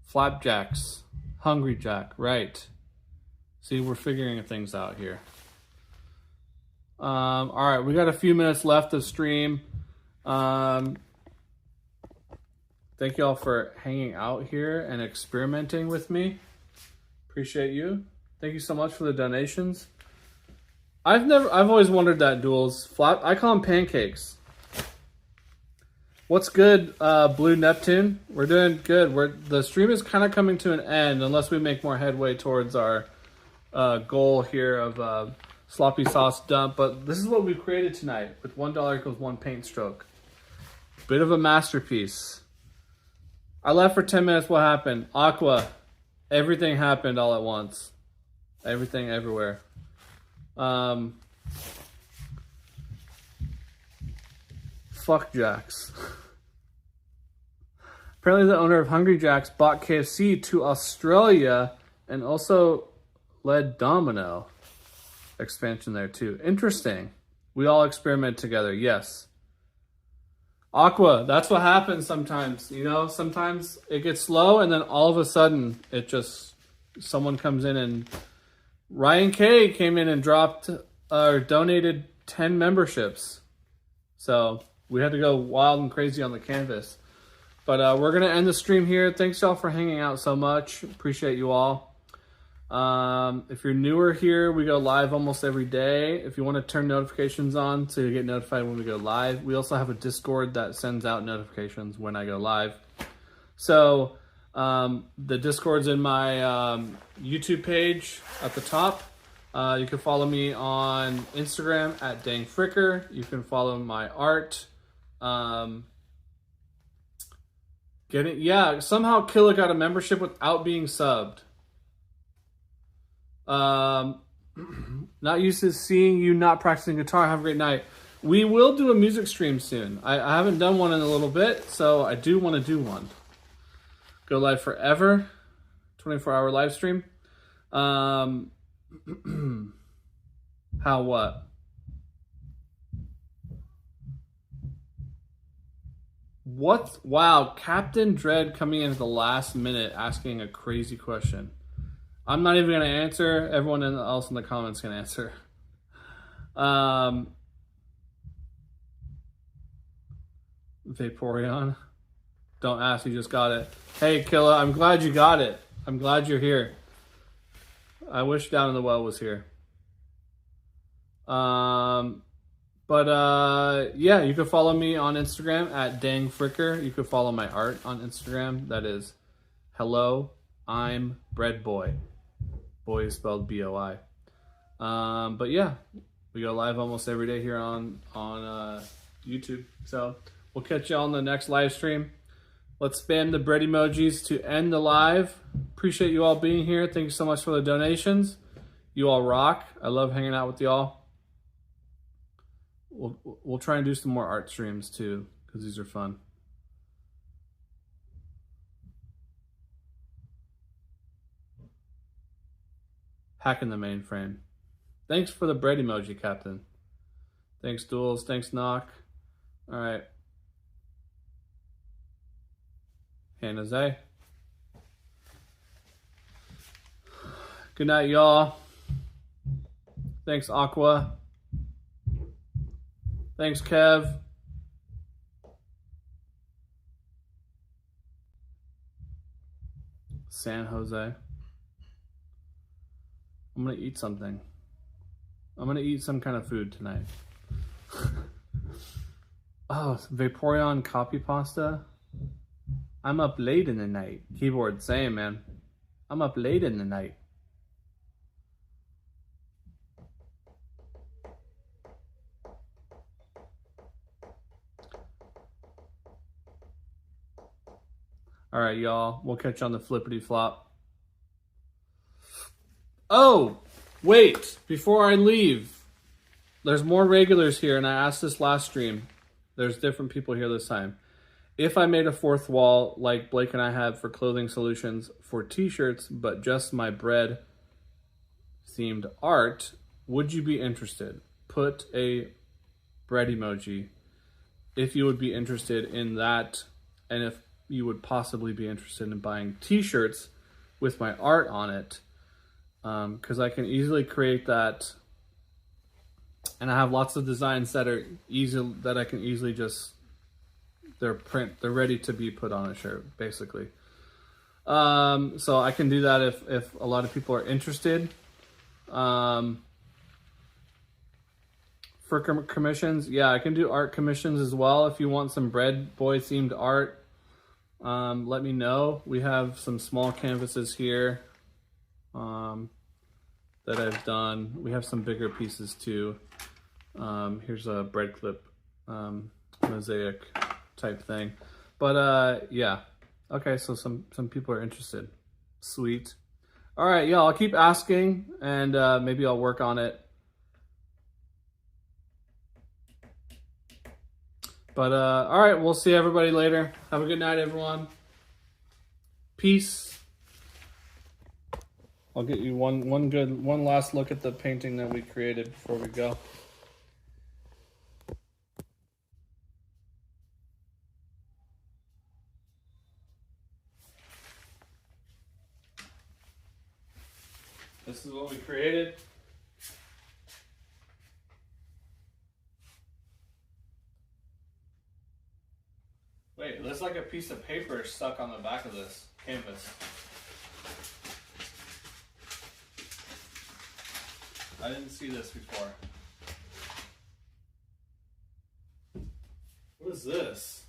Flapjacks. Hungry Jack, right. See, we're figuring things out here. All right, we got a few minutes left of stream. Thank you all for hanging out here and experimenting with me. Appreciate you. Thank you so much for the donations. I've always wondered that, Duels. I call them pancakes. What's good, Blue Neptune? We're doing good. The stream is kind of coming to an end unless we make more headway towards our goal here of sloppy sauce dump. But this is what we created tonight with $1 equals 1 paint stroke. Bit of a masterpiece. I left for 10 minutes. What happened? Aqua. Everything happened all at once. Everything everywhere. Fuck Jacks. Apparently the owner of Hungry Jacks bought KFC to Australia and also led Domino expansion there too. Interesting. We all experiment together. Yes. Aqua, that's what happens sometimes. You know, sometimes it gets slow and then all of a sudden someone comes in and Ryan K came in and donated 10 memberships. So we had to go wild and crazy on the canvas. But we're going to end the stream here. Thanks y'all for hanging out so much. Appreciate you all. If you're newer here, we go live almost every day. If you want to turn notifications on so you get notified when we go live. We also have a Discord that sends out notifications when I go live. So the Discord's in my YouTube page at the top. You can follow me on Instagram at DangFricker. You can follow my art. Somehow Killa got a membership without being subbed. Not used to seeing you not practicing guitar. Have a great night. We will do a music stream soon. I haven't done one in a little bit, so I do want to do one. Go live forever. 24-hour live stream. How what? What? Wow, Captain Dread coming in at the last minute asking a crazy question. I'm not even going to answer. Everyone else in the comments can answer. Vaporeon. Don't ask, you just got it. Hey, Killa, I'm glad you got it. I'm glad you're here. I wish Down in the Well was here. Yeah, you can follow me on Instagram at DangFricker. You can follow my art on Instagram. That is Hello, I'm Bread Boy. Boy is spelled B-O-I. But yeah, we go live almost every day here on YouTube. So we'll catch you all in the next live stream. Let's spam the bread emojis to end the live. Appreciate you all being here. Thank you so much for the donations. You all rock. I love hanging out with y'all. We'll try and do some more art streams too, because these are fun. Hacking the mainframe. Thanks for the bread emoji, Captain. Thanks, Duels. Thanks, Knock. All right. Hey, Jose. Good night, y'all. Thanks, Aqua. Thanks, Kev. San Jose. I'm gonna eat something. I'm gonna eat some kind of food tonight. Oh, Vaporeon copy pasta. I'm up late in the night. Keyboard, same, man. I'm up late in the night. All right, y'all. We'll catch you on the flippity flop. Oh, wait. Before I leave, there's more regulars here, and I asked this last stream. There's different people here this time. If I made a fourth wall like Blake and I have for clothing solutions for t-shirts, but just my bread themed art, would you be interested? Put a bread emoji if you would be interested in that, and if you would possibly be interested in buying t-shirts with my art on it, because I can easily create that, and I have lots of designs that are easy, that I can easily just, they're ready to be put on a shirt, basically. So I can do that if a lot of people are interested. For commissions, yeah, I can do art commissions as well. If you want some bread boy themed art, let me know. We have some small canvases here that I've done. We have some bigger pieces too. Here's a bread clip mosaic type thing. But yeah. Okay, so some people are interested. Sweet. All right, yeah, I'll keep asking, and maybe I'll work on it. But all right, we'll see everybody later. Have a good night, everyone. Peace. I'll get you one last look at the painting that we created before we go. This is what we created. Wait, there's like a piece of paper stuck on the back of this canvas. I didn't see this before. What is this?